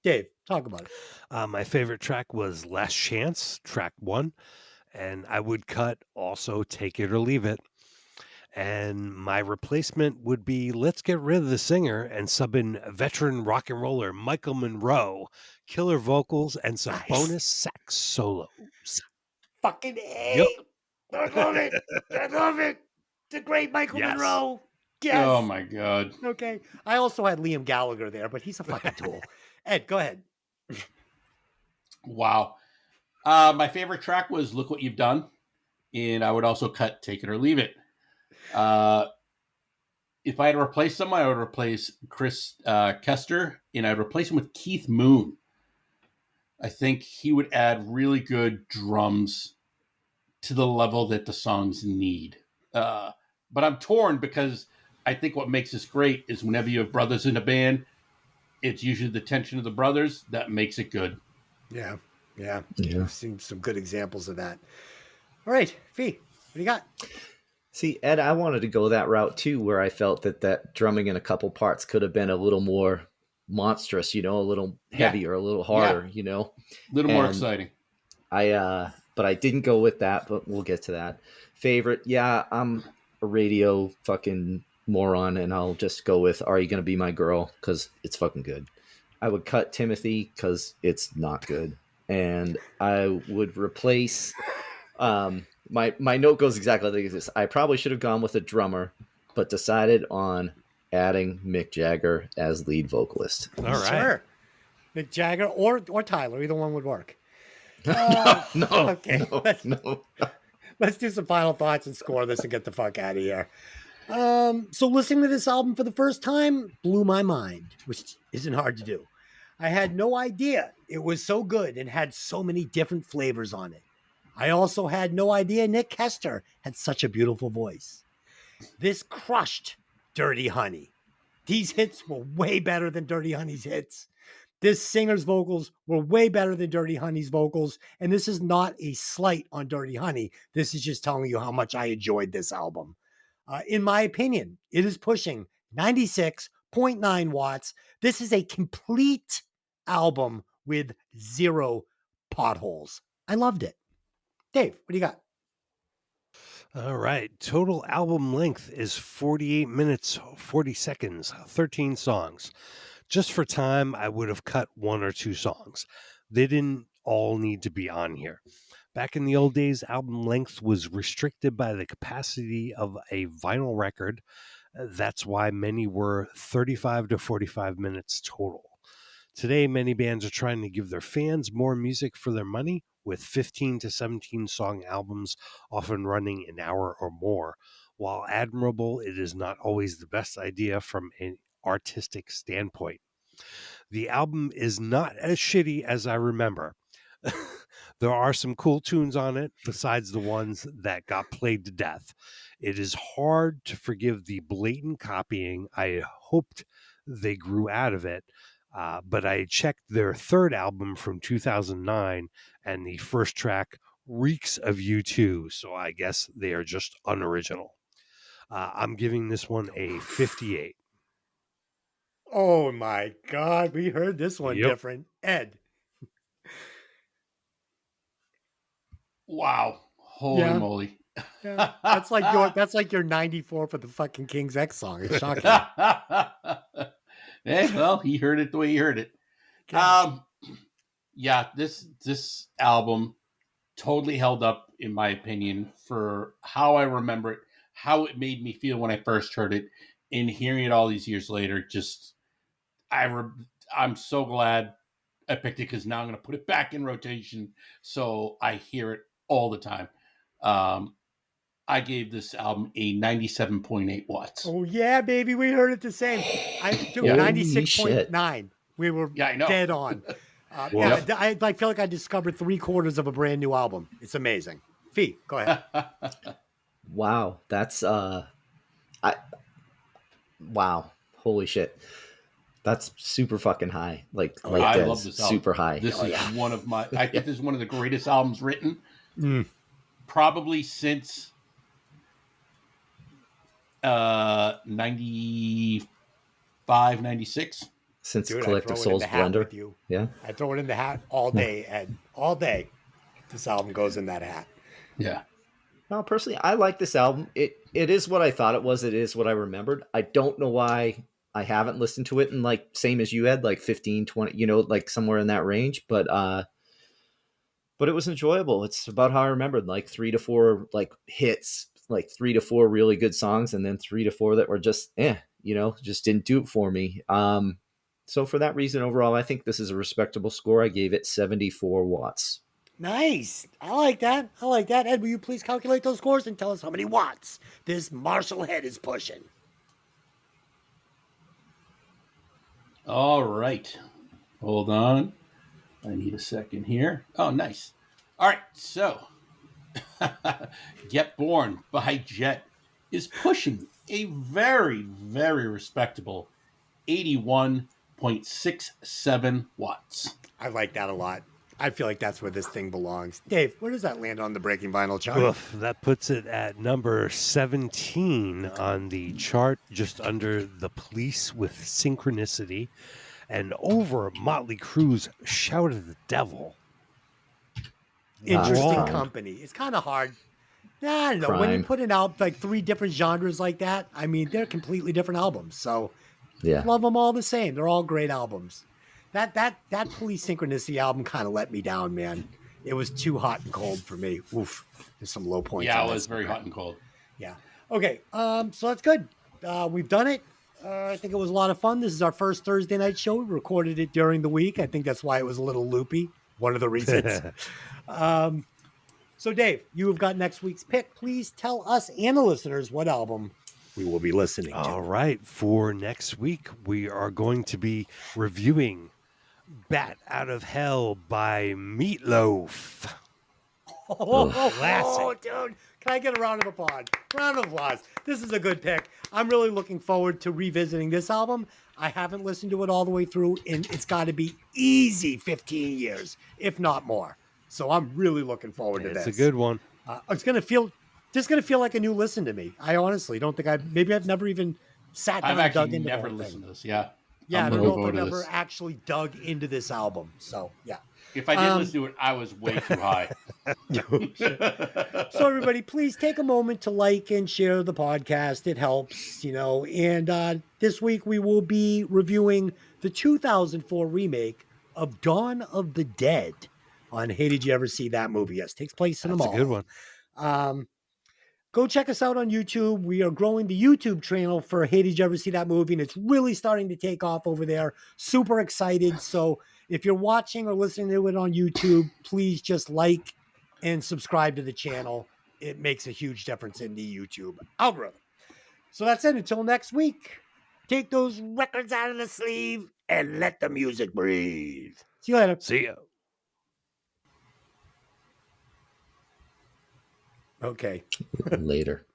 Dave, talk about it. My favorite track was Last Chance, track 1, and I would cut also Take It or Leave It. And my replacement would be Let's Get Rid of the Singer and sub in veteran rock and roller Michael Monroe, killer vocals, and some Nice. bonus sax solos. Fucking A. I love it. I love it. The great Michael Yes. Monroe. Yes. Oh my god. Okay. I also had Liam Gallagher there, but he's a fucking tool. Ed, go ahead. Wow. My favorite track was Look What You've Done. And I would also cut Take It or Leave It. If I had to replace someone, I would replace Chris Kester, and I'd replace him with Keith Moon. I think he would add really good drums to the level that the songs need. But I'm torn because I think what makes this great is whenever you have brothers in a band, it's usually the tension of the brothers that makes it good. Yeah. Yeah. Yeah. I've seen some good examples of that. All right. Fee, what do you got? See, Ed, I wanted to go that route too, where I felt that drumming in a couple parts could have been a little more monstrous, a little heavier, a little harder, A little more And exciting. but I didn't go with that, but we'll get to that. Favorite, yeah, I'm a radio fucking moron, and I'll just go with Are You Gonna Be My Girl? Because it's fucking good. I would cut Timothy because it's not good. And I would replace my note goes exactly like this. I probably should have gone with a drummer, but decided on adding Mick Jagger as lead vocalist. All right. Sure. Mick Jagger or Tyler. Either one would work. No, okay, no. let's do some final thoughts and score this and get the fuck out of here. So listening to this album for the first time blew my mind, which isn't hard to do. I had no idea it was so good and had so many different flavors on it. I also had no idea Nick Kester had such a beautiful voice. This crushed Dirty Honey. These hits were way better than Dirty Honey's hits. This singer's vocals were way better than Dirty Honey's vocals. And this is not a slight on Dirty Honey. This is just telling you how much I enjoyed this album. In my opinion, it is pushing 96.9 watts. This is a complete album with 0 potholes. I loved it. Dave, what do you got? All right. Total album length is 48 minutes, 40 seconds, 13 songs. Just for time, I would have cut 1 or 2 songs. They didn't all need to be on here. Back in the old days, album length was restricted by the capacity of a vinyl record. That's why many were 35 to 45 minutes total. Today, many bands are trying to give their fans more music for their money, with 15 to 17 song albums often running an hour or more. While admirable, it is not always the best idea from an artistic standpoint. The album is not as shitty as I remember. There are some cool tunes on it besides the ones that got played to death. It is hard to forgive the blatant copying. I hoped they grew out of it, but I checked their third album from 2009, and the first track reeks of U2, so I guess they are just unoriginal. I'm giving this one a 58. Oh my God, we heard this one different. Ed. Wow. Holy moly. Yeah. That's like your 94 for the fucking King's X song. It's shocking. Well, he heard it the way he heard it. Yeah, this album totally held up, in my opinion, for how I remember it, how it made me feel when I first heard it, and hearing it all these years later. Just, I'm so glad I picked it, because now I'm going to put it back in rotation so I hear it all the time. I gave this album a 97.8 watts. Oh yeah, baby, we heard it the same. I took 96.9. We were dead on. I feel like I discovered 3/4 of a brand new album. It's amazing. Fee, go ahead. Wow, that's wow, holy shit. That's super fucking high. I love this album. Super high. This is one of my. I think this is one of the greatest albums written, probably since 95, 96. Since Collective Souls Blender. Yeah, I throw it in the hat all day, Ed. All day, this album goes in that hat. Yeah. No, personally, I like this album. It is what I thought it was. It is what I remembered. I don't know why I haven't listened to it in same as you had, 15, 20, somewhere in that range. But it was enjoyable. It's about how I remembered, 3 to 4 hits, 3 to 4 really good songs, and then 3 to 4 that were just just didn't do it for me. So for that reason, overall, I think this is a respectable score. I gave it 74 watts. Nice. I like that. Ed, will you please calculate those scores and tell us how many watts this Marshall head is pushing? All right. Hold on. I need a second here. Oh, nice. All right. So, Get Born by Jett is pushing a very, very respectable 81.67 watts. I like that a lot. I feel like that's where this thing belongs. Dave, where does that land on the Breaking Vinyl chart? Oof, that puts it at number 17 on the chart, just under The Police with Synchronicity, and over Motley Crue's Shout at the Devil. Interesting company. It's kind of hard. I don't know. Crime. When you put out 3 different genres like that, I mean, they're completely different albums. So love them all the same. They're all great albums. That Police Synchronicity album kind of let me down, man. It was too hot and cold for me. Oof. There's some low points. Yeah, it was very hot and cold. Yeah. Okay. So that's good. We've done it. I think it was a lot of fun. This is our first Thursday night show. We recorded it during the week. I think that's why it was a little loopy. One of the reasons. So, Dave, you have got next week's pick. Please tell us and the listeners what album we will be listening to. All right. For next week, we are going to be reviewing Bat Out of Hell by Meatloaf. Oh, dude. Can I get a round of applause? Round of applause. This is a good pick. I'm really looking forward to revisiting this album. I haven't listened to it all the way through, and it's got to be easy 15 years, if not more. So I'm really looking forward to this. It's a good one. It's going to feel like a new listen to me. I honestly don't think I've never even sat down and dug into never the whole listened thing. to this. Yeah. Yeah, I don't know if I've ever this. actually dug into this album. So, yeah. If I did listen to it, I was way too high. So everybody, please take a moment to like and share the podcast. It helps, And this week we will be reviewing the 2004 remake of Dawn of the Dead on Hey, Did You Ever See That Movie? Yes, takes place in a mall. That's a good one. Go check us out on YouTube. We are growing the YouTube channel for Hey, Did You Ever See That Movie? And it's really starting to take off over there. Super excited. So if you're watching or listening to it on YouTube, please just like and subscribe to the channel. It makes a huge difference in the YouTube algorithm. So that's it. Until next week, take those records out of the sleeve and let the music breathe. See you later. See ya. Okay. Later.